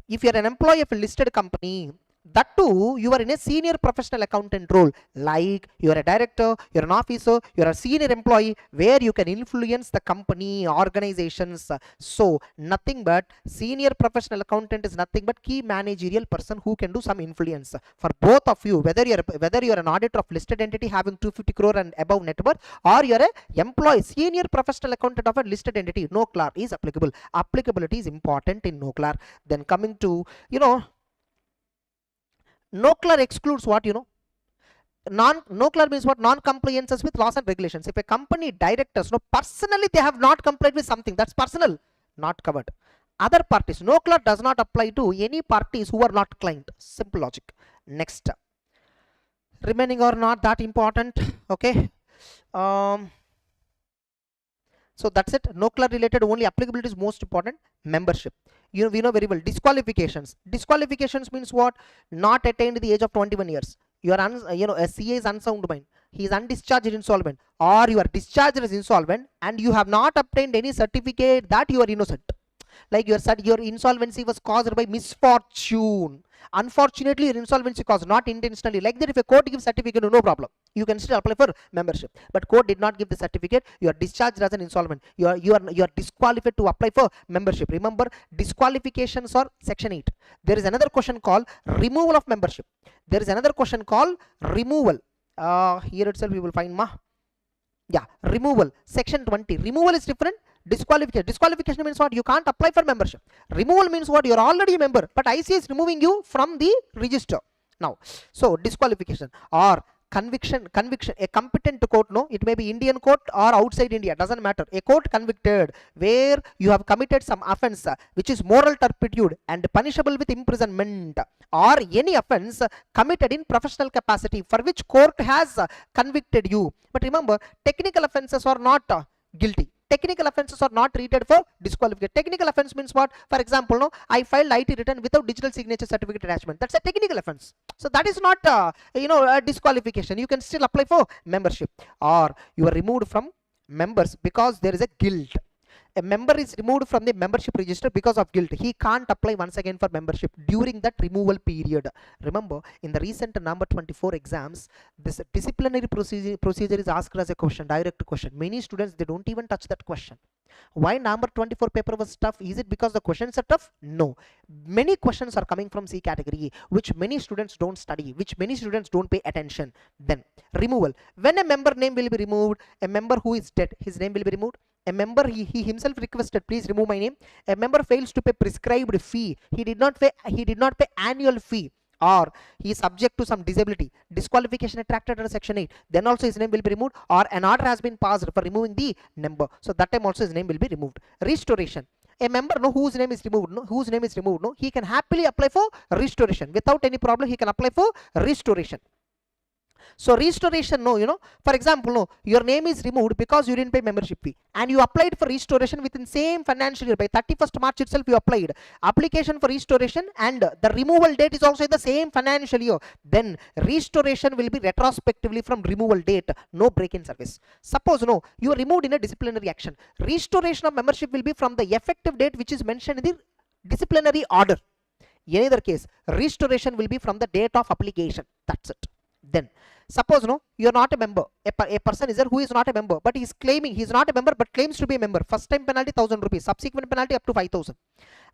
[SPEAKER 1] If you are an employee of a listed company, that too you are in a senior professional accountant role, like you are a director, you are an officer, you are a senior employee where you can influence the company, organizations. So nothing but senior professional accountant is nothing but key managerial person who can do some influence. For both of you, whether you are an auditor of listed entity having 250 crore and above net worth, or you are a employee, senior professional accountant of a listed entity, NOCLAR is applicable. Applicability is important in NOCLAR. Then coming to, NOCLAR excludes what, NOCLAR means what? Non-compliances with laws and regulations. If a company directors, personally they have not complied with something, that's personal, not covered. Other parties, NOCLAR does not apply to any parties who are not client. Simple logic. Next, remaining are not that important. Okay. So that's it. NOCLAR related only applicability is most important. Membership. We know very well. Disqualifications. Disqualifications means what? Not attained the age of 21 years. You are a CA is unsound mind. He is undischarged insolvent, or you are discharged as insolvent and you have not obtained any certificate that you are innocent. Like your insolvency was caused by misfortune. Unfortunately, your insolvency caused, not intentionally. Like that, if a court gives certificate, no problem, you can still apply for membership. But court did not give the certificate, you are discharged as an insolvent. You are disqualified to apply for membership. Remember, disqualifications are section 8. There is another question called removal of membership. There is another question called removal. Here itself we will find removal. Section 20. Removal is different. Disqualification means what? You can't apply for membership. Removal means what? You are already a member, but ICAI is removing you from the register. Now, so disqualification or conviction. A competent court, it may be Indian court or outside India, doesn't matter. A court convicted where you have committed some offense which is moral turpitude and punishable with imprisonment, or any offense committed in professional capacity for which court has convicted you. But remember, technical offenses are not guilty. Technical offenses are not treated for disqualification. Technical offense means what? For example, I filed IT return without digital signature certificate attachment. That's a technical offense. So that is not a disqualification. You can still apply for membership. Or you are removed from members because there is a guilt. A member is removed from the membership register because of guilt. He can't apply once again for membership during that removal period. Remember, in the recent number 24 exams, this disciplinary procedure is asked as a question, direct question. Many students, they don't even touch that question. Why number 24 paper was tough? Is it because the questions are tough? No. Many questions are coming from C category, which many students don't study, which many students don't pay attention. Then, removal. When a member name will be removed, a member who is dead, his name will be removed. A member, he himself requested, please remove my name. A member fails to pay prescribed fee. He did not pay annual fee, or he is subject to some disability. Disqualification attracted under section 8. Then also his name will be removed, or an order has been passed for removing the member. So that time also his name will be removed. Restoration. A member whose name is removed, he can happily apply for restoration. Without any problem, he can apply for restoration. So restoration, for example, your name is removed because you didn't pay membership fee and you applied for restoration within same financial year. By 31st March itself you applied application for restoration and the removal date is also in the same financial year. Then restoration will be retrospectively from removal date, no break in service. Suppose you are removed in a disciplinary action. Restoration of membership will be from the effective date which is mentioned in the disciplinary order. In either case, restoration will be from the date of application. That's it. Then Suppose no, you're not a member. A person is there who is not a member, but he's claiming he's not a member, but claims to be a member. First time penalty 1,000 rupees, subsequent penalty up to 5,000.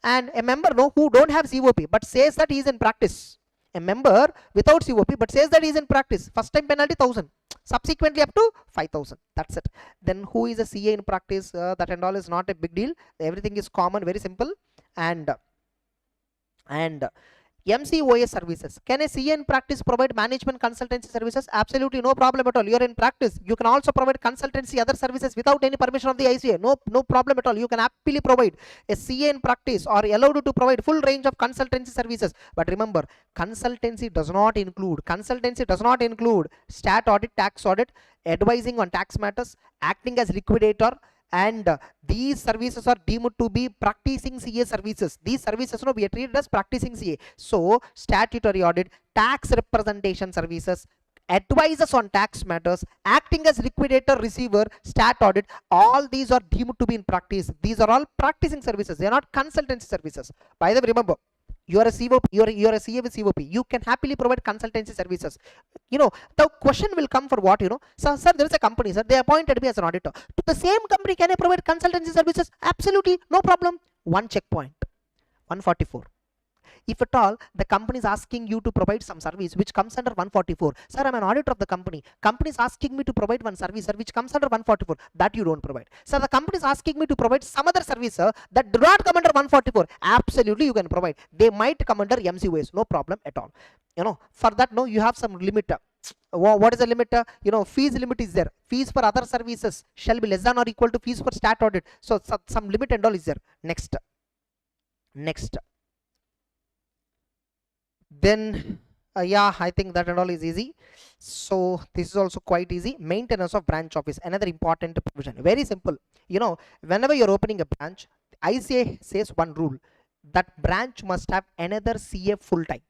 [SPEAKER 1] And a member no, who don't have COP but says that he is in practice. A member without COP but says that he is in practice. First time penalty 1,000, subsequently up to 5,000. That's it. Then who is a CA in practice? That and all is not a big deal. Everything is common, very simple. And MCOS services. Can a CA in practice provide management consultancy services? Absolutely no problem at all. You are in practice. You can also provide consultancy other services without any permission of the ICAI. No problem at all. You can happily provide. A CA in practice or allowed to provide full range of consultancy services. But remember, consultancy does not include stat audit, tax audit, advising on tax matters, acting as liquidator, and these services are deemed to be practicing CA services. These services we are treated as practicing CA. So statutory audit, tax representation services, advisors on tax matters, acting as liquidator, receiver, stat audit, all these are deemed to be in practice. These are all practicing services. They are not consultancy services. By the way, remember, you are a COP, you are a CA with COP. You can happily provide consultancy services. The question will come for what, sir, there is a company, sir, they appointed me as an auditor. To the same company, can I provide consultancy services? Absolutely, no problem. One checkpoint, 144. If at all the company is asking you to provide some service which comes under 144, sir, I'm an auditor of the company. Company is asking me to provide one service, sir, which comes under 144, that you don't provide. Sir, the company is asking me to provide some other service, sir, that do not come under 144. Absolutely, you can provide. They might come under MCOS, no problem at all. For that, no, you have some limit. What is the limit? Fees limit is there. Fees for other services shall be less than or equal to fees for stat audit. So some limit and all is there. Next. Then yeah, I think that and all is easy. So this is also quite easy. Maintenance of branch office, another important provision. Very simple. Whenever you're opening a branch, ICAI says one rule, that branch must have another CA full time.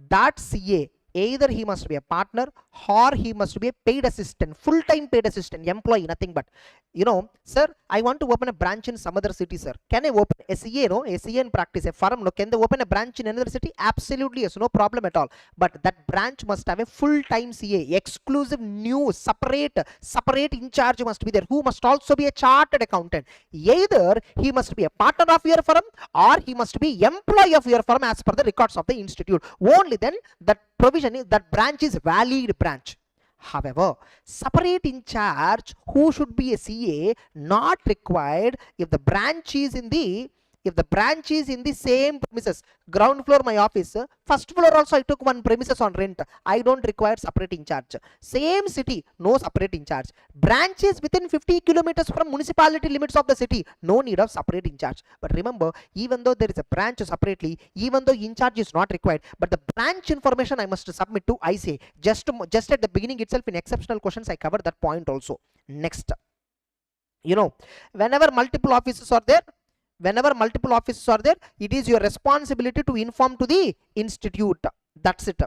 [SPEAKER 1] That CA, either he must be a partner or he must be a paid assistant, full-time paid assistant, employee, nothing but. Sir, I want to open a branch in some other city, sir. Can I open a CA, a CA in practice, a firm, can they open a branch in another city? Absolutely yes, no problem at all. But that branch must have a full-time CA, exclusive, new, separate in charge must be there, who must also be a chartered accountant. Either he must be a partner of your firm or he must be employee of your firm as per the records of the institute. Only then that provision is, that branch is valid branch. However, separate in charge, who should be a CA, not required if the branch is in the same premises. Ground floor my office, first floor also I took one premises on rent. I don't require separate in charge. Same city, no separate in charge. Branches within 50 kilometers from municipality limits of the city, no need of separate in charge. But remember, even though there is a branch separately, even though in charge is not required, but the branch information I must submit to ICAI. Just at the beginning itself, in exceptional questions I covered that point also. Next, whenever multiple offices are there, it is your responsibility to inform to the institute. That's it.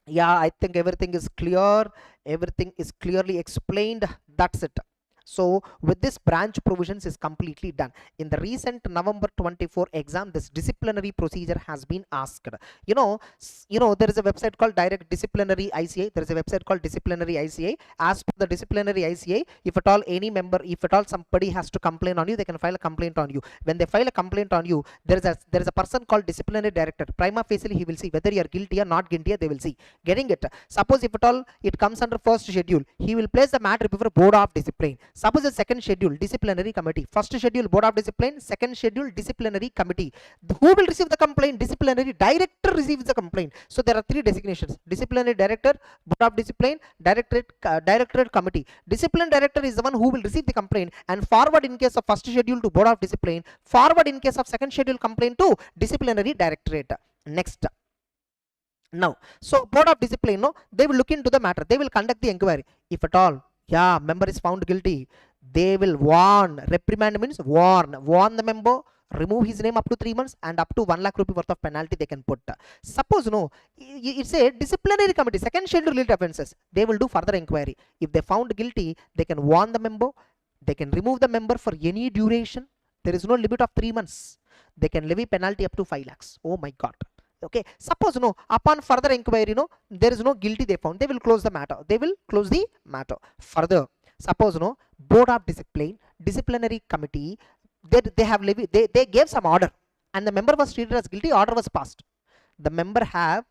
[SPEAKER 1] Yeah, I think everything is clear. Everything is clearly explained. That's it. So with this, branch provisions is completely done. In the recent November 24 exam, this disciplinary procedure has been asked. There is a website called Direct Disciplinary ICAI. There is a website called Disciplinary ICAI. As per the Disciplinary ICAI, if at all somebody has to complain on you, they can file a complaint on you. When they file a complaint on you, there is a person called Disciplinary Director. Prima facie, he will see whether you are guilty or not guilty. They will see. Getting it? Suppose if at all it comes under first schedule, he will place the matter before Board of Discipline. Suppose the second schedule, disciplinary committee. First schedule, Board of Discipline. Second schedule, disciplinary committee. Who will receive the complaint? Disciplinary director receives the complaint. So there are three designations: disciplinary director, Board of Discipline, directorate committee. Discipline director is the one who will receive the complaint and forward in case of first schedule to Board of Discipline, forward in case of second schedule complaint to disciplinary directorate. Next. Now, so Board of Discipline, they will look into the matter. They will conduct the inquiry. If at all, member is found guilty, they will warn. Reprimand means warn the member, remove his name up to 3 months, and up to 1 lakh rupee worth of penalty they can put. Suppose it's a disciplinary committee, second schedule related offences, they will do further inquiry. If they found guilty, they can warn the member, they can remove the member for any duration. There is no limit of 3 months. They can levy penalty up to 5 lakhs. Oh my god. Okay, suppose upon further inquiry, there is no guilty they found, they will close the matter. They will close the matter. Further, suppose board of discipline, disciplinary committee, they have they gave some order, and the member was treated as guilty. Order was passed. The member have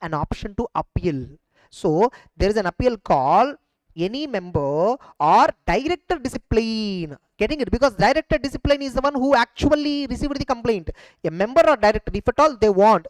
[SPEAKER 1] an option to appeal. So there is an appeal call. Any member or director discipline, getting it, because director discipline is the one who actually received the complaint. A member or director, if at all they want,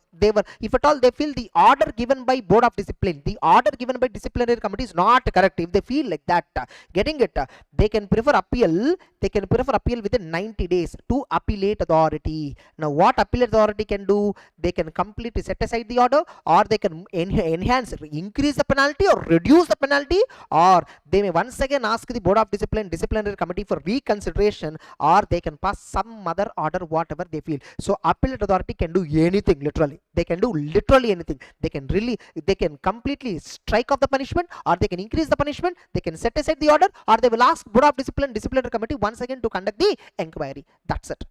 [SPEAKER 1] if at all they feel the order given by board of discipline, the order given by disciplinary committee is not correct, if they feel like that, getting it, they can prefer appeal. They can prefer appeal within 90 days to appellate authority. Now what appellate authority can do? They can completely set aside the order, or they can enhance, increase the penalty or reduce the penalty, or they may once again ask the board of disciplinary committee for reconsideration, or they can pass some other order, whatever they feel. So appellate authority can do anything, literally. They can do literally anything. They can completely strike off the punishment, or they can increase the punishment, they can set aside the order, or they will ask board of disciplinary committee once again to conduct the inquiry. That's it.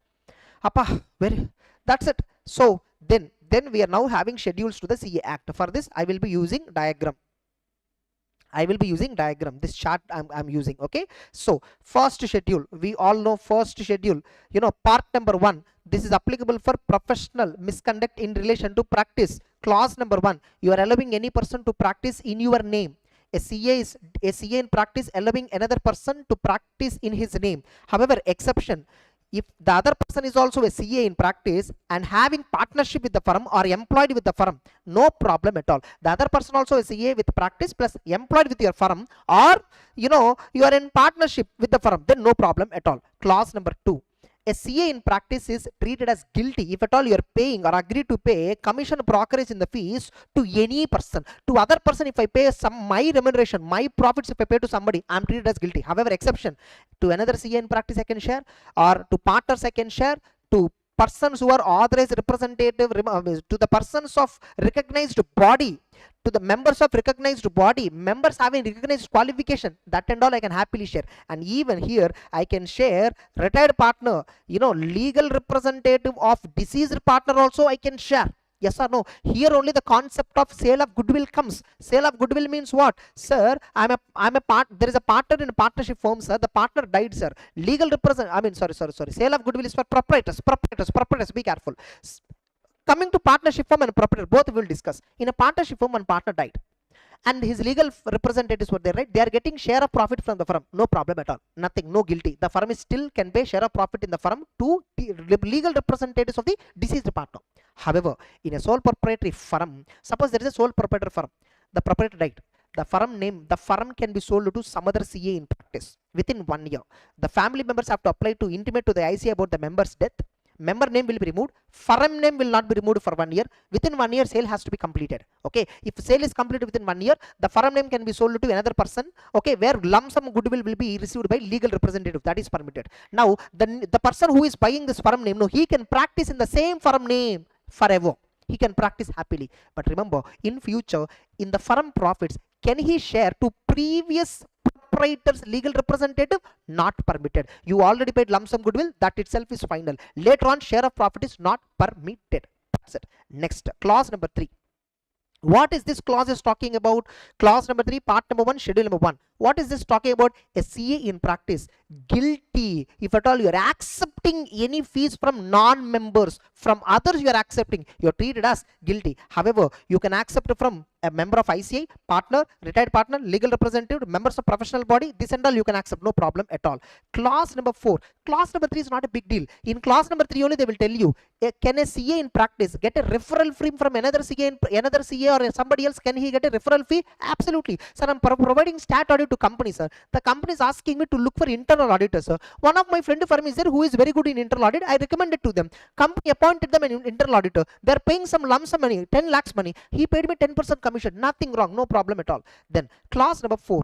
[SPEAKER 1] That's it. So then we are now having schedules to the CA Act. For this I will be using diagram. This chart I'm using. Okay, so first schedule, we all know first schedule, part number 1, this is applicable for professional misconduct in relation to practice. Clause number 1, you are allowing any person to practice in your name. A CA in practice allowing another person to practice in his name. However, exception, if the other person is also a CA in practice and having partnership with the firm or employed with the firm, no problem at all. The other person also a CA with practice plus employed with your firm, or you are in partnership with the firm, then no problem at all. Clause number 2, a CA in practice is treated as guilty if at all you are paying or agree to pay commission, brokerage in the fees to any person. To other person, if I pay my remuneration, my profits, if I pay to somebody, I am treated as guilty. However, exception, to another CA in practice I can share, or to partners I can share, to persons who are authorized representative, to the persons of recognized body, to the members of recognized body, members having recognized qualification, that and all I can happily share. And even here I can share retired partner, legal representative of deceased partner also I can share. Yes or no? Here only the concept of sale of goodwill comes. Sale of goodwill means what? Sir, there is a partner in a partnership firm, sir. The partner died, sir. Legal sorry. Sale of goodwill is for proprietors. Be careful. Coming to partnership firm and proprietor, both we will discuss. In a partnership firm, one partner died, and his legal representatives were there, right? They are getting share of profit from the firm. No problem at all. Nothing, no guilty. The firm is still can pay share of profit in the firm to the legal representatives of the deceased partner. However, in a sole proprietary firm, suppose there is a sole proprietor firm, the proprietor died. The firm can be sold to some other CA in practice within 1 year. The family members have to apply to intimate to the ICAI about the member's death. Member name will be removed, firm name will not be removed for 1 year. Within 1 year, sale has to be completed. Okay, if sale is completed within 1 year, the firm name can be sold to another person. Okay, where lump sum goodwill will be received by legal representative. That is permitted. Now, the person who is buying this firm name, he can practice in the same firm name forever. He can practice happily. But remember, in future, in the firm profits, can he share to previous proprietor's legal representative? Not permitted. You already paid lump sum goodwill, that itself is final. Later on, share of profit is not permitted. That's it. Next, clause number 3. What is this clause is talking about? Clause number 3, part number 1, schedule number 1. What is this talking about? A CA in practice guilty if at all you are accepting any fees from non-members, from others you are accepting, you are treated as guilty. However, you can accept from a member of ICAI, partner, retired partner, legal representative, members of professional body, this and all you can accept, no problem at all. Clause number 4. Clause number 3 is not a big deal. In clause number 3 only they will tell you, can a CA in practice get a referral fee from another CA or somebody else? Can he get a referral fee? Absolutely. Sir, I'm providing stat audit to company, sir. The company is asking me to look for internal auditor, sir. One of my friend firm is there who is very good in internal audit. I recommended to them. Company appointed them an internal auditor. They are paying some lump sum money, 10 lakhs money. He paid me 10% commission. Nothing wrong, no problem at all. Then clause number 4.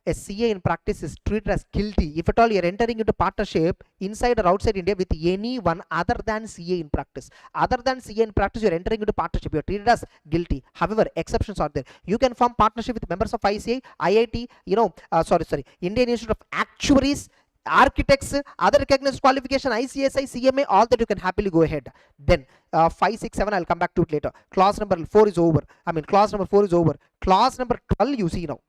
[SPEAKER 1] A CA in practice is treated as guilty if at all you are entering into partnership inside or outside India with anyone other than CA in practice. Other than CA in practice, you are entering into partnership, you are treated as guilty. However, exceptions are there. You can form partnership with members of ICAI, IIT, Indian Institute of Actuaries, architects, other recognized qualification, ICSI, CMA, all that you can happily go ahead. Then 5, 6, 7, I'll come back to it later. Clause number 4 is over. Clause number 4 is over. Clause number 12 you see now.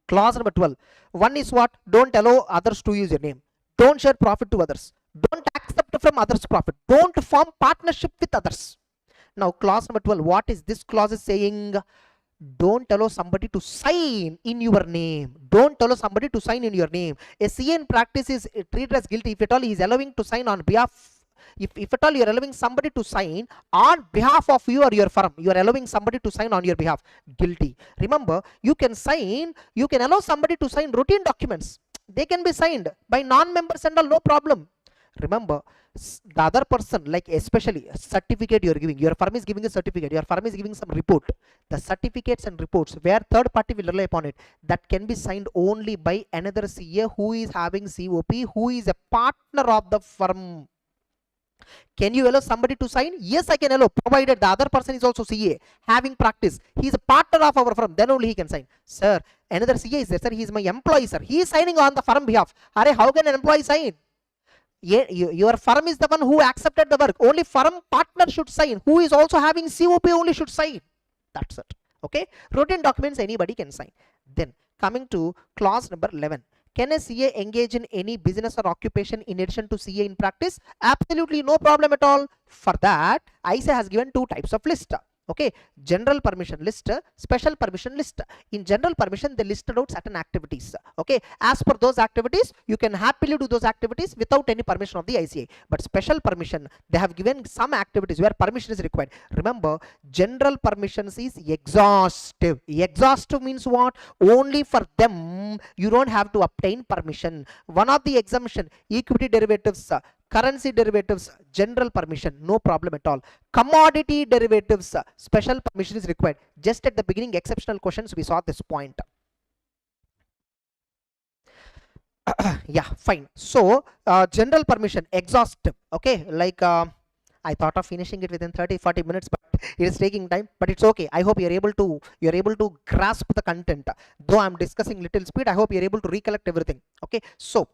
[SPEAKER 1] Clause number 12. One is what? Don't allow others to use your name. Don't share profit to others. Don't accept from others' profit. Don't form partnership with others. Now clause number 12. What is this clause is saying? Don't allow somebody to sign in your name. Don't allow somebody to sign in your name. A CA in practice is treated as guilty if at all he is allowing to sign on behalf. If at all you are allowing somebody to sign on behalf of you or your firm, you are allowing somebody to sign on your behalf, guilty. Remember, you can allow somebody to sign routine documents. They can be signed by non-members and all, no problem. Remember, the other person, like especially a certificate you are giving, your firm is giving a certificate, your firm is giving some report. The certificates and reports where third party will rely upon it, that can be signed only by another CA who is having COP, who is a partner of the firm. Can you allow somebody to sign? Yes, I can allow, provided the other person is also CA, having practice. He is a partner of our firm, then only he can sign. Sir, another CA is there, sir, he is my employee, sir. He is signing on the firm behalf. How can an employee sign? Your firm is the one who accepted the work. Only firm partner should sign. Who is also having COP only should sign. That's it. Okay. Routine documents anybody can sign. Then coming to clause number 11. Can a CA engage in any business or occupation in addition to CA in practice? Absolutely no problem at all. For that, ICAI has given two types of list. Okay, general permission list, special permission list. In general permission, they listed out certain activities. Okay, as per those activities, you can happily do those activities without any permission of the ICAI. But special permission, they have given some activities where permission is required. Remember, general permissions is exhaustive. Exhaustive means what? Only for them, you don't have to obtain permission. One of the exemption, equity derivatives, currency derivatives, general permission, no problem at all. Commodity derivatives, special permission is required. Just at the beginning, exceptional questions, we saw this point. Yeah, fine. So general permission, exhaustive. Okay, like I thought of finishing it within 30-40 minutes, but it is taking time. But it's okay. I hope you're able to grasp the content. Though I'm discussing little speed, I hope you're able to recollect everything. Okay, so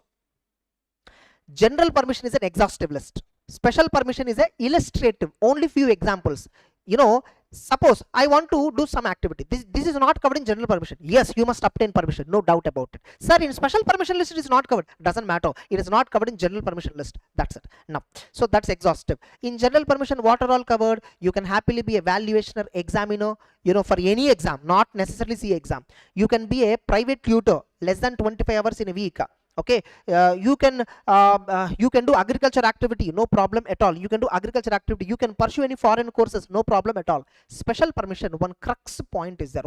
[SPEAKER 1] general permission is an exhaustive list. Special permission is a illustrative, only few examples. You know, suppose I want to do some activity. This is not covered in general permission. Yes, you must obtain permission, no doubt about it. Sir, in special permission list it is not covered. Doesn't matter. It is not covered in general permission list. That's it. Now, so that's exhaustive. In general permission, what are all covered? You can happily be a valuation or examiner, you know, for any exam, not necessarily CA exam. You can be a private tutor, less than 25 hours in a week. Okay, you can do agriculture activity, no problem at all. You can do agriculture activity. You can pursue any foreign courses, no problem at all. Special permission, one crux point is there.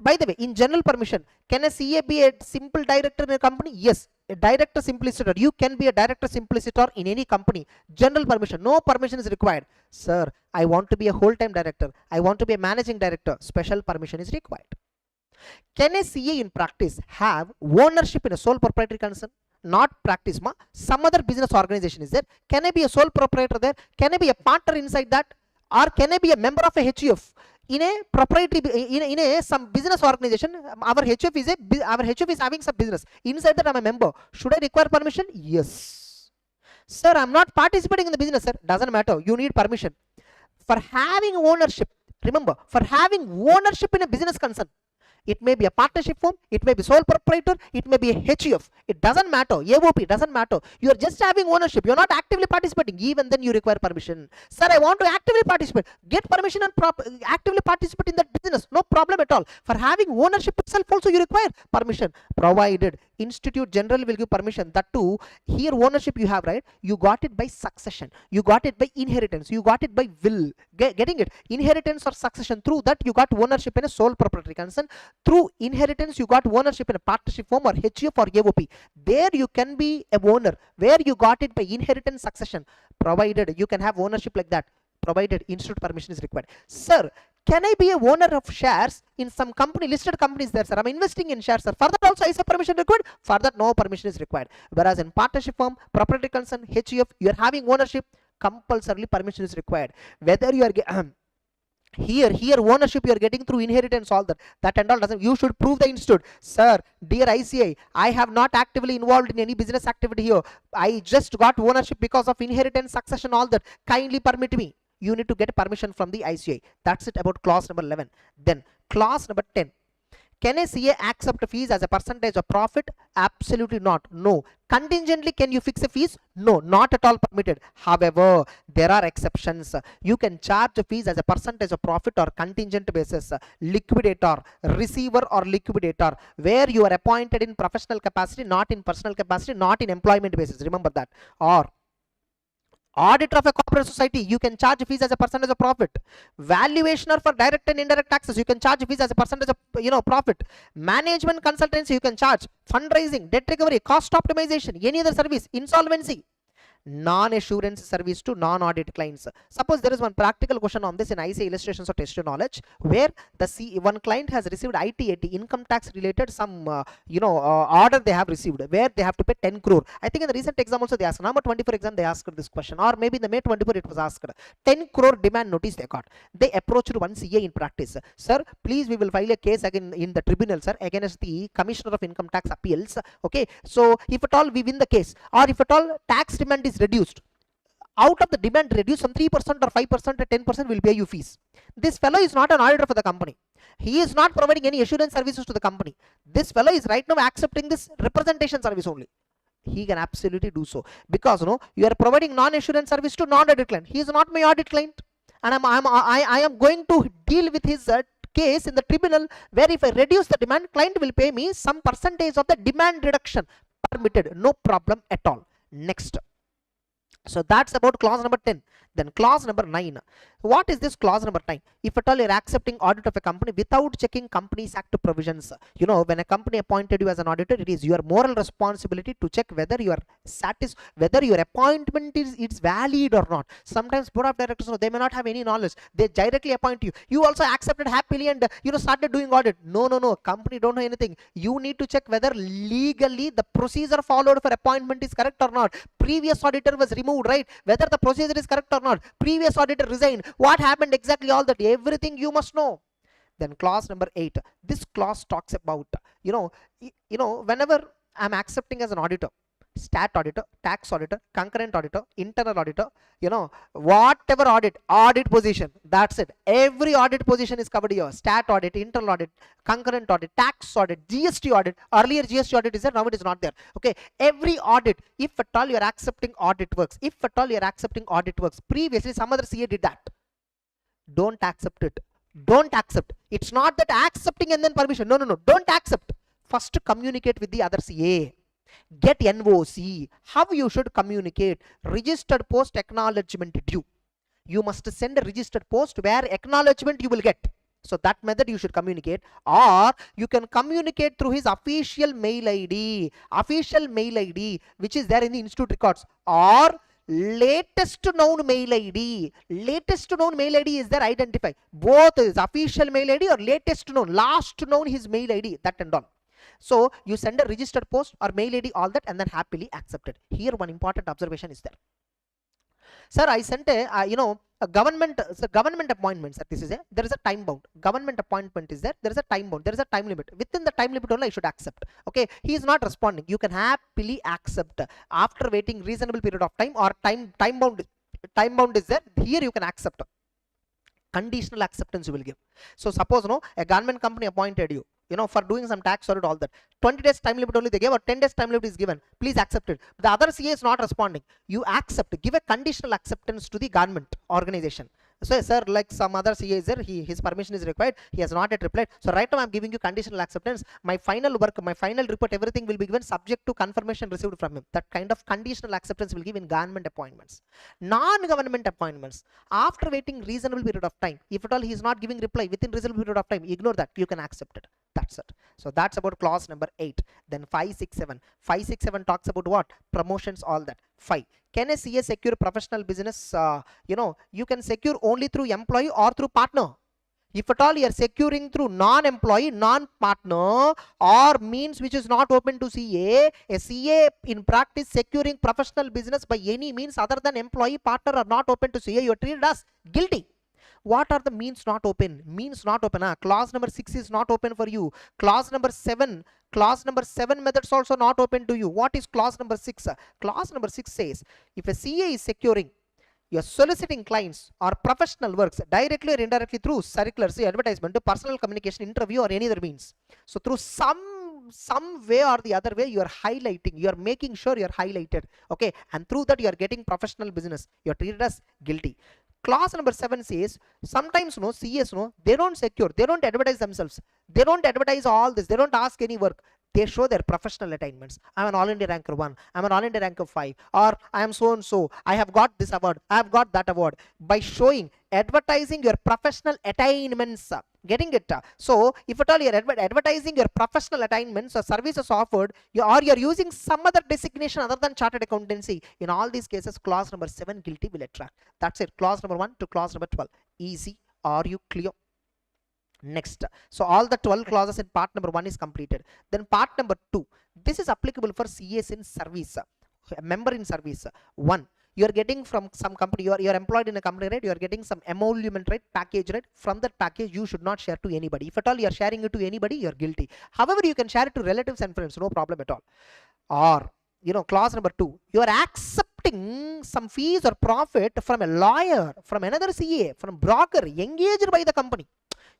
[SPEAKER 1] By the way, in general permission, can a CA be a simple director in a company? Yes, a director simpliciter. You can be a director simpliciter in any company. General permission, no permission is required. Sir, I want to be a whole-time director. I want to be a managing director. Special permission is required. Can a CA in practice have ownership in a sole proprietary concern? Not practice, some other business organization is there. Can I be a sole proprietor there? Can I be a partner inside that? Or can I be a member of a HUF? In a proprietary, in a some business organization, our HUF is having some business. Inside that I'm a member. Should I require permission? Yes. Sir, I'm not participating in the business, sir. Doesn't matter. You need permission. For having ownership, remember, for having ownership in a business concern, it may be a partnership firm, it may be sole proprietor, it may be a HUF. It doesn't matter. AOP doesn't matter. You are just having ownership. You are not actively participating. Even then you require permission. Sir, I want to actively participate. Get permission and actively participate in that business. No problem at all. For having ownership itself also you require permission. Provided Institute General will give permission. That too, here ownership you have, right? You got it by succession. You got it by inheritance. You got it by will. Getting it? Inheritance or succession. Through that you got ownership in a sole proprietary concern. Through inheritance you got ownership in a partnership firm or HUF or AOP. There you can be a owner. Where you got it by inheritance succession. Provided you can have ownership like that. Provided institute permission is required. Sir, can I be a owner of shares in some company, listed companies there, sir? I'm investing in shares, sir. For that also is a permission required? For that no permission is required. Whereas in partnership firm, proprietary concern, HUF, you are having ownership, compulsorily permission is required. Whether you are Here ownership you are getting through inheritance, all that and all doesn't. You should prove the institute, sir, dear ICAI, I have not actively involved in any business activity here, I just got ownership because of inheritance, succession, all that, kindly permit me. You need to get permission from the ICAI. That's it about clause number 11. Then clause number 10, can a CA accept fees as a percentage of profit? Absolutely not. No. Contingently, can you fix a fees? No, not at all permitted. However, there are exceptions. You can charge fees as a percentage of profit or contingent basis. Liquidator, receiver or liquidator, where you are appointed in professional capacity, not in personal capacity, not in employment basis. Remember that. Or auditor of a corporate society, you can charge fees as a percentage of profit. Valuationer for direct and indirect taxes, you can charge fees as a percentage of profit. Management consultancy, you can charge. Fundraising, debt recovery, cost optimization, any other service, insolvency. Non-assurance service to non-audit clients. Suppose there is one practical question on this in ICAI illustrations or test knowledge, where the one client has received ITAT, income tax related some order they have received, where they have to pay 10 crore. I think in the recent exam also they asked, number 24 exam they asked this question, or maybe in the May 24 it was asked. 10 crore demand notice they got. They approached one CA in practice, sir, please, we will file a case again in the tribunal, sir, against the Commissioner of Income Tax Appeals. Okay, so if at all we win the case, or if at all tax demand is reduced, out of the demand reduced, some 3% or 5% or 10% will pay you fees. This fellow is not an auditor for the company. He is not providing any assurance services to the company. This fellow is right now accepting this representation service only. He can absolutely do so, because you are providing non-assurance service to non-audit client. He is not my audit client, and I am going to deal with his case in the tribunal, where if I reduce the demand, client will pay me some percentage of the demand reduction. Permitted, no problem at all. Next. So that's about clause number 10. Then clause number 9. What is this clause number 9? If at all you're accepting audit of a company without checking Companies Act provisions, when a company appointed you as an auditor, it is your moral responsibility to check whether you are whether your appointment is valid or not. Sometimes board of directors, they may not have any knowledge. They directly appoint you. You also accepted happily and started doing audit. No. Company don't know anything. You need to check whether legally the procedure followed for appointment is correct or not. Previous auditor was removed, right? Whether the procedure is correct or not. Previous auditor resigned. What happened exactly? All that, everything you must know. Then clause number 8. This clause talks about whenever I'm accepting as an auditor, stat auditor, tax auditor, concurrent auditor, internal auditor, whatever audit position, that's it. Every audit position is covered here. Stat audit, internal audit, concurrent audit, tax audit, GST audit. Earlier GST audit is there, now it is not there. Okay, every audit, if at all you are accepting audit works, previously some other CA did that, don't accept it. Don't accept. It's not that accepting and then permission. No. Don't accept. First communicate with the other CA. Get NOC. How you should communicate? Registered post acknowledgement due. You must send a registered post where acknowledgement you will get. So that method you should communicate, or you can communicate through his official mail ID, which is there in the institute records, or latest known mail ID. Latest known mail ID is there, identify. Both is official mail ID or latest known, last known his mail ID, that and all. So you send a registered post or mail ID, all that, and then happily accept it. Here one important observation is there. Sir, I sent a government appointment, sir. There is a time bound. Government appointment is there. There is a time bound. There is a time limit. Within the time limit only I should accept. Okay, he is not responding. You can happily accept after waiting reasonable period of time, or time bound is there. Here you can accept. Conditional acceptance you will give. So suppose a government company appointed you, for doing some tax audit, all that. 20 days time limit only they gave, or 10 days time limit is given. Please accept it. The other CA is not responding. You accept. Give a conditional acceptance to the government organization. So sir, like some other CA is there, his permission is required. He has not yet replied. So right now I'm giving you conditional acceptance. My final work, my final report, everything will be given subject to confirmation received from him. That kind of conditional acceptance will give in government appointments. Non-government appointments, after waiting reasonable period of time, if at all he is not giving reply within reasonable period of time, ignore that. You can accept it. That's it. So that's about clause number 8. Then 567. 567 talks about what? Promotions, all that. 5. Can a CA secure professional business? You can secure only through employee or through partner. If at all you are securing through non-employee, non-partner, or means which is not open to CA, a CA in practice securing professional business by any means other than employee, partner, or not open to CA, you are treated as guilty. What are the means not open? Means not open. Clause number 6 is not open for you. Clause number 7 methods also not open to you. What is clause number 6? Clause number 6 says, if a CA is securing, you're soliciting clients or professional works directly or indirectly through circulars, advertisement, personal communication, interview, or any other means. So through some way or the other way, you are highlighting, you are making sure you are highlighted, okay, and through that you are getting professional business, you are treated as guilty. Clause number 7 says, sometimes CS they don't secure, they don't advertise themselves, they don't advertise all this, they don't ask any work, they show their professional attainments. I'm an all India ranker 1, I'm an all India ranker 5, or I am so and so, I have got this award, I have got that award. By showing, advertising your professional attainments, getting it? So if at all you're advertising your professional attainments or services offered, or you're using some other designation other than chartered accountancy, in all these cases clause number 7 guilty will attract. That's it. Clause number 1 to clause number 12. Easy. Are you clear? Next, so all the 12 clauses in part number 1 is completed. Then part number 2, this is applicable for CAs in service, a member in service. 1, you are getting from some company, you are employed in a company, right? You are getting some emolument, right? Package, right? From that package you should not share to anybody. If at all you are sharing it to anybody, you are guilty. However, you can share it to relatives and friends, no problem at all. Or clause number 2, you are accepting some fees or profit from a lawyer, from another CA, from broker engaged by the company.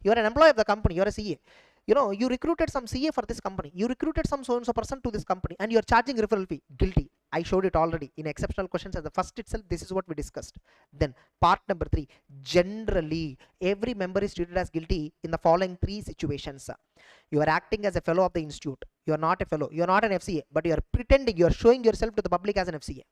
[SPEAKER 1] You are an employee of the company, you are a CA. You recruited some CA for this company, you recruited some so and so person to this company, and you are charging referral fee. Guilty. I showed it already in exceptional questions at the first itself. This is what we discussed. Then part number 3, generally every member is treated as guilty in the following 3 situations. You are acting as a fellow of the institute, you are not a fellow, you are not an FCA, but you are pretending, you are showing yourself to the public as an FCA.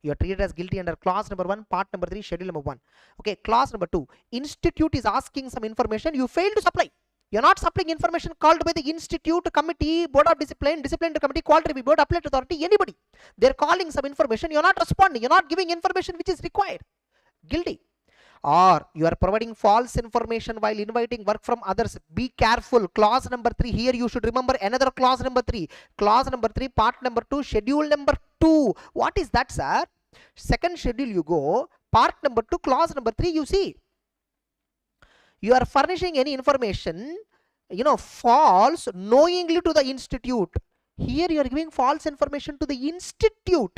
[SPEAKER 1] You are treated as guilty under clause number 1, part number 3, schedule number 1. Okay, clause number 2, institute is asking some information, you fail to supply. You're not supplying information called by the institute, committee, board of discipline, disciplinary committee, quality review board, appellate authority, anybody. They're calling some information, you're not responding, you're not giving information which is required. Guilty. Or you are providing false information while inviting work from others. Be careful. Clause number 3, here you should remember another clause number 3. Clause number 3, part number 2, schedule number 2. What is that, sir? Second schedule you go, part number 2, clause number 3, you see. You are furnishing any information, false, knowingly to the institute. Here you are giving false information to the institute.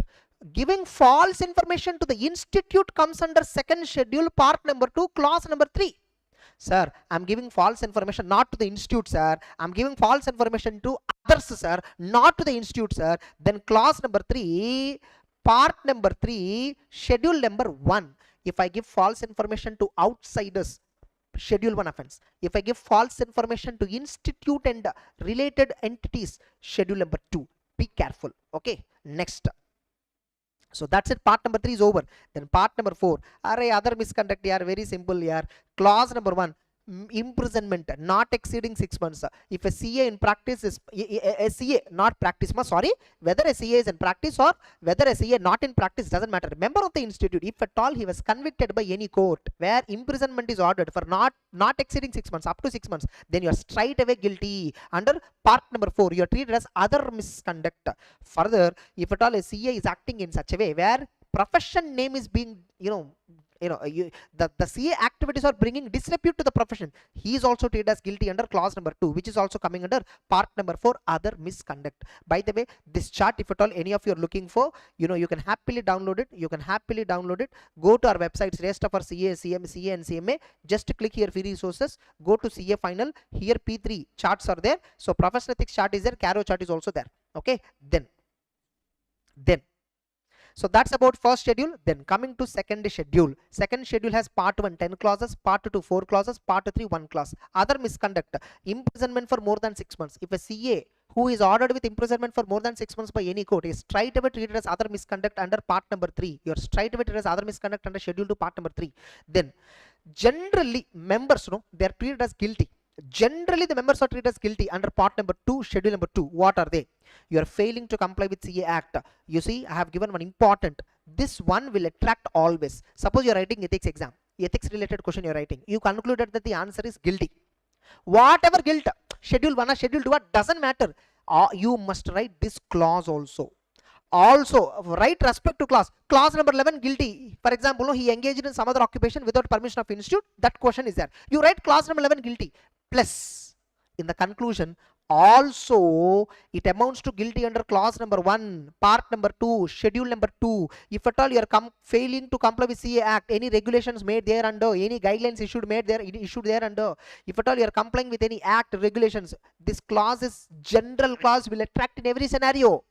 [SPEAKER 1] Giving false information to the institute comes under second schedule, part number 2, clause number 3. Sir, I'm giving false information not to the institute, sir. I'm giving false information to others, sir, not to the institute, sir. Then clause number 3, part number 3, schedule number 1. If I give false information to outsiders, schedule 1 offense. If I give false information to institute and related entities, schedule number 2. Be careful. Okay, next. So that's it. Part number 3 is over. Then part number 4. Other misconduct, very simple. Clause number 1. Imprisonment not exceeding 6 months. If a CA in practice is a CA not practice, whether a CA is in practice or whether a CA not in practice doesn't matter. Member of the institute, if at all he was convicted by any court where imprisonment is ordered for not exceeding 6 months, up to 6 months, then you are straight away guilty. Under part number 4, you are treated as other misconduct. Further, if at all a CA is acting in such a way where profession name is being the CA activities are bringing disrepute to the profession, he is also treated as guilty under clause number 2, which is also coming under part number 4, other misconduct. By the way, this chart, if at all any of you are looking for, you can happily download it. Go to our websites, rest of our CA, CM, CA and CMA. Just click here, free resources, go to CA final. Here P3 charts are there. So professional ethics chart is there, Caro chart is also there. Okay, then so that's about first schedule. Then coming to second schedule. Second schedule has part 1 10 clauses, part 2 4 clauses, part 3 1 clause. Other misconduct, imprisonment for more than 6 months. If a CA who is ordered with imprisonment for more than 6 months by any court is straight away treated as other misconduct under part number 3. You are straight away treated as other misconduct under schedule to part number 3. Then generally members, they are treated as guilty. Generally the members are treated as guilty under part number 2, schedule number 2. What are they? You are failing to comply with CA Act. You see, I have given one important. This one will attract always. Suppose you are writing ethics exam, ethics related question you are writing. You concluded that the answer is guilty. Whatever guilt, schedule 1 or schedule 2 doesn't matter. You must write this clause also. Also, right respect to clause. Clause number 11, guilty. For example, no, he engaged in some other occupation without permission of institute. That question is there. You write clause number 11, guilty. Plus, in the conclusion, also it amounts to guilty under clause number 1, part number 2, schedule number 2. If at all you are failing to comply with CA Act, any regulations made there under, any guidelines issued there under, if at all you are complying with any act regulations, this clause is general clause, will attract in every scenario.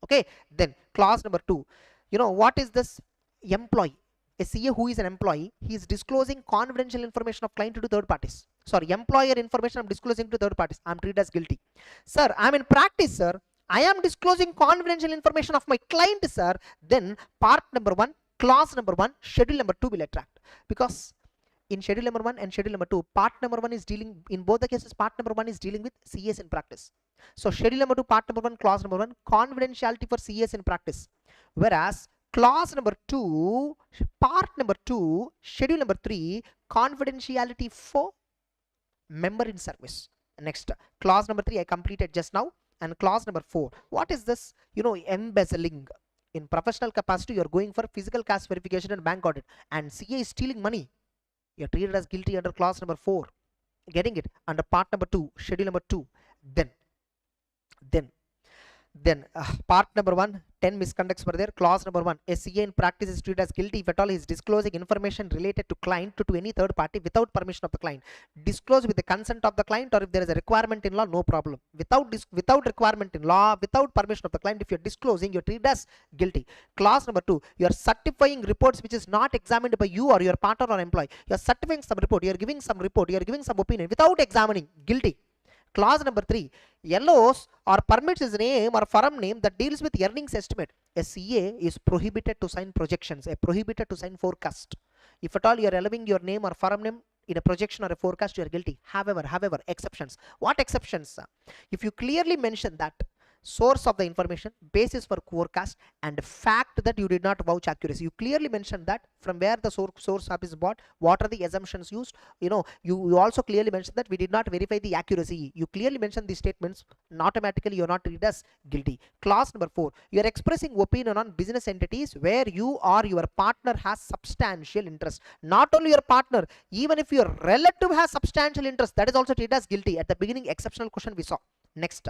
[SPEAKER 1] Okay, then clause number 2, you know what is this? Employee, a CA who is an employee, he is disclosing confidential information of client to third parties. Sorry, employer information I'm disclosing to third parties, I'm treated as guilty. Sir, I'm in practice, sir, I am disclosing confidential information of my client, sir. Then part number 1, clause number 1, schedule number 2 will attract, because in schedule number 1 and schedule number 2, part number 1 is dealing, in both the cases, part number 1 is dealing with CAs in practice. So schedule number 2, part number 1, clause number 1, confidentiality for CAs in practice. Whereas clause number 2, part number 2, schedule number 3, confidentiality for member in service. Next, clause number 3 I completed just now. And clause number 4, what is this? You know, embezzling. In professional capacity, you are going for physical cash verification and bank audit, and CA is stealing money. You are treated as guilty under clause number 4. Getting it? Under part number 2, schedule number 2. Then part number 1, 10 misconducts were there. Clause number 1, a CA in practice is treated as guilty if at all he is disclosing information related to client to any third party without permission of the client. Disclose with the consent of the client, or if there is a requirement in law, no problem. Without requirement in law, without permission of the client, if you are disclosing, you are treated as guilty. Clause number 2, you are certifying reports which is not examined by you or your partner or employee. You are certifying some report, you are giving some report, you are giving some opinion without examining, guilty. Clause number 3, LOs or permits his name or firm name that deals with earnings estimate. A CA is prohibited to sign projections, prohibited to sign forecast. If at all you are allowing your name or firm name in a projection or a forecast, you are guilty. However, exceptions. What exceptions? If you clearly mention that source of the information, basis for forecast, and fact that you did not vouch accuracy, you clearly mentioned that from where the source is bought, what are the assumptions used, you know, you also clearly mentioned that we did not verify the accuracy. You clearly mentioned these statements, and automatically you are not treated as guilty. Clause number 4, you are expressing opinion on business entities where you or your partner has substantial interest. Not only your partner, even if your relative has substantial interest, that is also treated as guilty. At the beginning, exceptional question we saw. Next,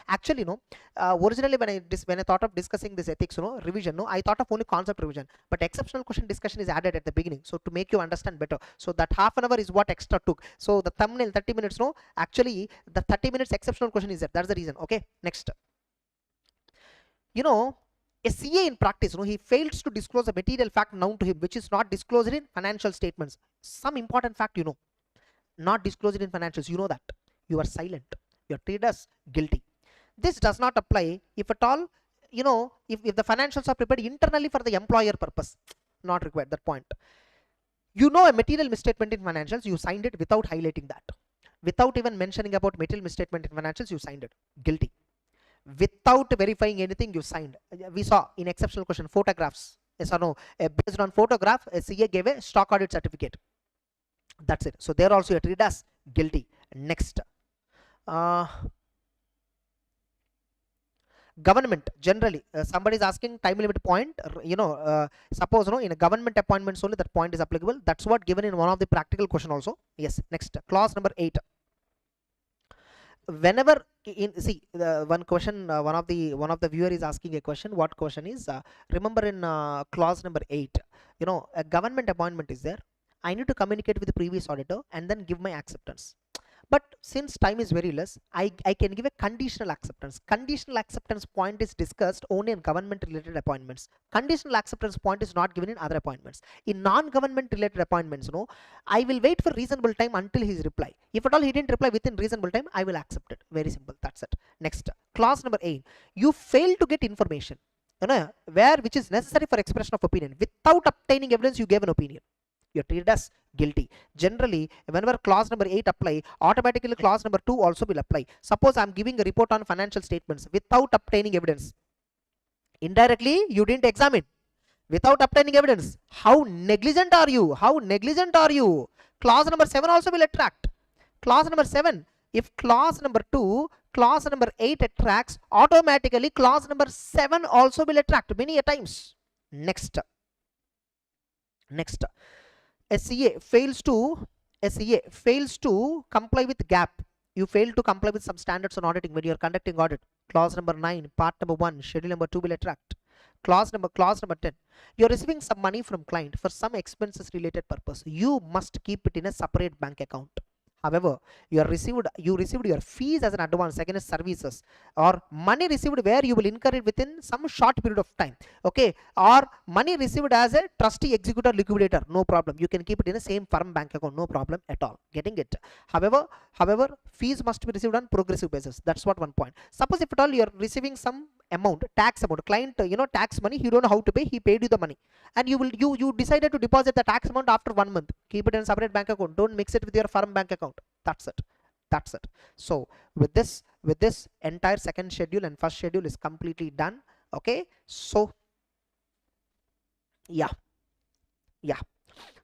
[SPEAKER 1] actually, no, originally when I thought of discussing this ethics, revision, I thought of only concept revision, but exceptional question discussion is added at the beginning, so to make you understand better. So that half an hour is what extra took. So the thumbnail 30 minutes, no, actually the 30 minutes exceptional question is there. That's the reason. Okay, next, you know, a CA in practice, he fails to disclose a material fact known to him which is not disclosed in financial statements. Some important fact, not disclosed in financials, that you are silent, you are treated as guilty. This does not apply if at all, if the financials are prepared internally for the employer purpose, not required, that point. A material misstatement in financials, you signed it without highlighting that. Without even mentioning about material misstatement in financials, you signed it, guilty. Without verifying anything, you signed. We saw in exceptional question, photographs, yes or no, based on photograph, a CA gave a stock audit certificate. That's it. So there also you are treated as guilty. Next, government, generally somebody is asking time limit point, suppose in a government appointments only that point is applicable. That's what given in one of the practical question also. Yes. Next, clause number 8, whenever one question, one of the viewer is asking a question. What question is, remember in clause number 8, a government appointment is there, I need to communicate with the previous auditor and then give my acceptance. But since time is very less, I can give a conditional acceptance. Conditional acceptance point is discussed only in government related appointments. Conditional acceptance point is not given in other appointments. In non-government related appointments, I will wait for reasonable time until his reply. If at all he didn't reply within reasonable time, I will accept it. Very simple. That's it. Next, clause number 8, you fail to get information, which is necessary for expression of opinion. Without obtaining evidence, you gave an opinion. You are treated as guilty. Generally, whenever clause number 8 apply, automatically clause number 2 also will apply. Suppose I am giving a report on financial statements without obtaining evidence. Indirectly, you didn't examine. Without obtaining evidence. How negligent are you? How negligent are you? Clause number 7 also will attract. Clause number 7. If clause number 2, clause number 8 attracts, automatically clause number 7 also will attract many a times. Next, SCA fails to comply with gap. You fail to comply with some standards on auditing when you are conducting audit. Clause number 9, part number 1, schedule number 2 will attract. Clause number 10, you're receiving some money from client for some expenses related purpose. You must keep it in a separate bank account. However, you received your fees as an advance against services, or money received where you will incur it within some short period of time, okay, or money received as a trustee, executor, liquidator, no problem, you can keep it in the same firm bank account, no problem at all. Getting it? However, fees must be received on progressive basis. That's what one point. Suppose if at all you are receiving some amount, tax amount, client, tax money, he don't know how to pay, he paid you the money, and you decided to deposit the tax amount after 1 month. Keep it in a separate bank account, don't mix it with your firm bank account. That's it. So with this entire second schedule and first schedule is completely done. Okay, so yeah,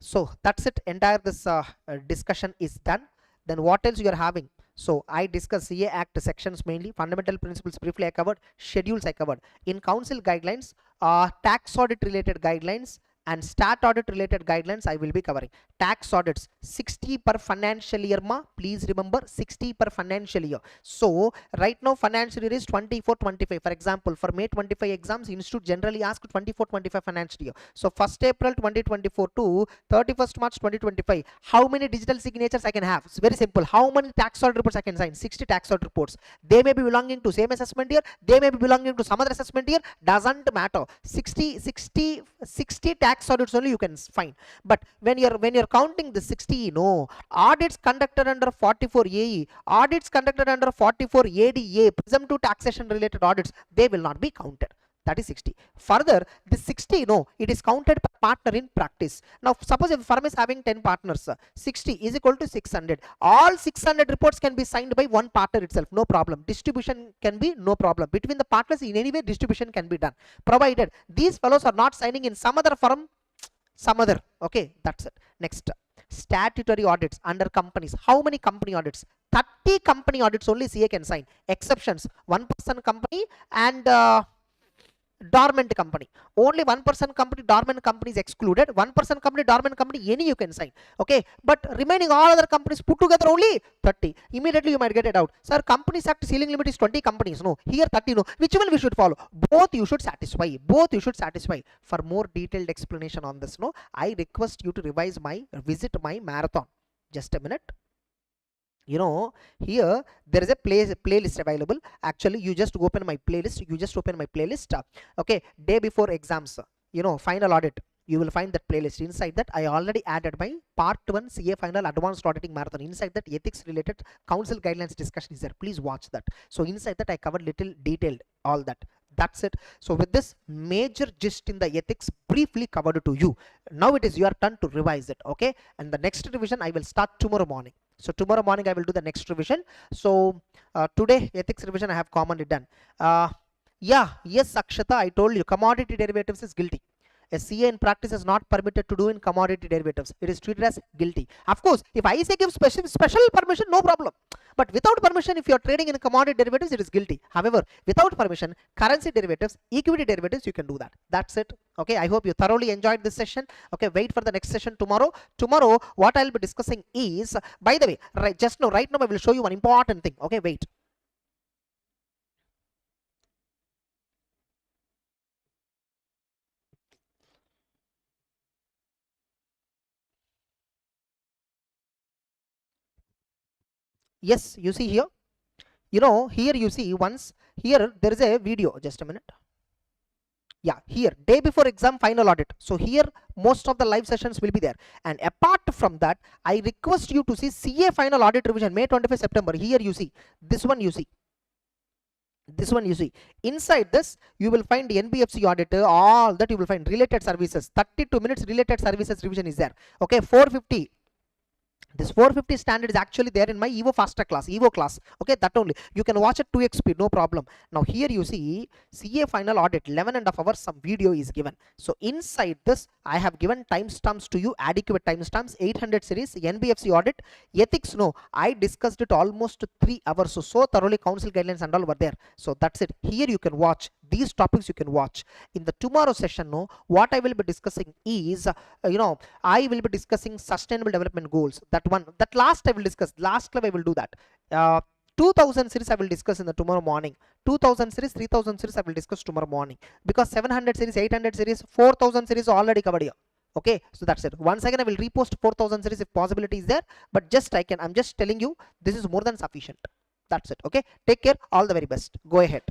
[SPEAKER 1] so that's it. Entire this discussion is done. Then what else you are having? So I discussed CA Act sections mainly, fundamental principles briefly I covered, schedules I covered. In council guidelines, tax audit related guidelines and stat audit related guidelines I will be covering. Tax audits 60 per financial year, please remember 60 per financial year. So right now financial year is 24-25. For example, for May 25 exams, institute generally ask 24-25 financial year. So 1st April 2024 to 31st March 2025, how many digital signatures I can have? It's very simple. How many tax audit reports I can sign? 60 tax audit reports. They may be belonging to same assessment year, they may be belonging to some other assessment year, doesn't matter. 60 tax audits only you can find. But when you're counting the 60, audits conducted under 44 AE, audits conducted under 44 ADA, presumptive taxation related audits, they will not be counted. That is 60. Further, the 60, it is counted per partner in practice. Now suppose if a firm is having 10 partners, 60 is equal to 600. All 600 reports can be signed by one partner itself, no problem. Distribution can be no problem. Between the partners in any way distribution can be done, provided these fellows are not signing in some other firm, some other. Okay, that's it. Next, statutory audits under companies. How many company audits? 30 company audits only CA can sign. Exceptions, 1% company and dormant company. Only 1% company, dormant company is excluded. 1% company, dormant company, any you can sign. Okay, but remaining all other companies put together only 30. Immediately you might get it out. Sir, Companies Act ceiling limit is 20 companies. No, here 30. No, which one we should follow? Both you should satisfy. Both you should satisfy. For more detailed explanation on this, I request you to visit my marathon. Just a minute. Here there is a playlist available. Actually, you just open my playlist. Okay, day before exams, final audit, you will find that playlist. Inside that I already added my part 1 CA final advanced auditing marathon. Inside that ethics related council guidelines discussion is there. Please watch that. So inside that I covered little detailed all that. That's it. So with this major gist in the ethics briefly covered to you, now it is your turn to revise it. Okay, and the next revision I will start tomorrow morning. So tomorrow morning I will do the next revision. So today ethics revision I have commonly done. Yes, Akshata, I told you commodity derivatives is guilty. A CA in practice is not permitted to do in commodity derivatives. It is treated as guilty. Of course, if ICAI gives special permission, no problem. But without permission, if you are trading in commodity derivatives, it is guilty. However, without permission, currency derivatives, equity derivatives, you can do that. That's it. Okay, I hope you thoroughly enjoyed this session. Okay, wait for the next session tomorrow. Tomorrow, what I'll be discussing is, by the way, right now I will show you one important thing. Okay, wait. Yes, you see here. Here you see once, here there is a video. Just a minute. Yeah, here day before exam final audit. So here most of the live sessions will be there. And apart from that, I request you to see CA final audit revision May 25 September. Here you see this one. Inside this you will find NBFC auditor, all that you will find related services. 32 minutes related services revision is there. Okay, 450. This 450 standard is actually there in my Evo faster class, Evo class. Okay, that only. You can watch at 2x speed, no problem. Now here you see CA final audit, 11.5 hours, some video is given. So inside this, I have given timestamps to you, adequate timestamps, 800 series, NBFC audit, ethics, no. I discussed it almost 3 hours. So thoroughly council guidelines and all were there. So that's it. Here you can watch. These topics you can watch. In the tomorrow session, no, what I will be discussing is, I will be discussing sustainable development goals. That one, that last I will discuss. Last club I will do that. 2000 series I will discuss in the tomorrow morning. 2000 series, 3000 series I will discuss tomorrow morning. Because 700 series, 800 series, 4000 series already covered here. Okay, so that's it. Once again I will repost 4000 series if possibility is there. But just I'm just telling you, this is more than sufficient. That's it. Okay, take care. All the very best. Go ahead.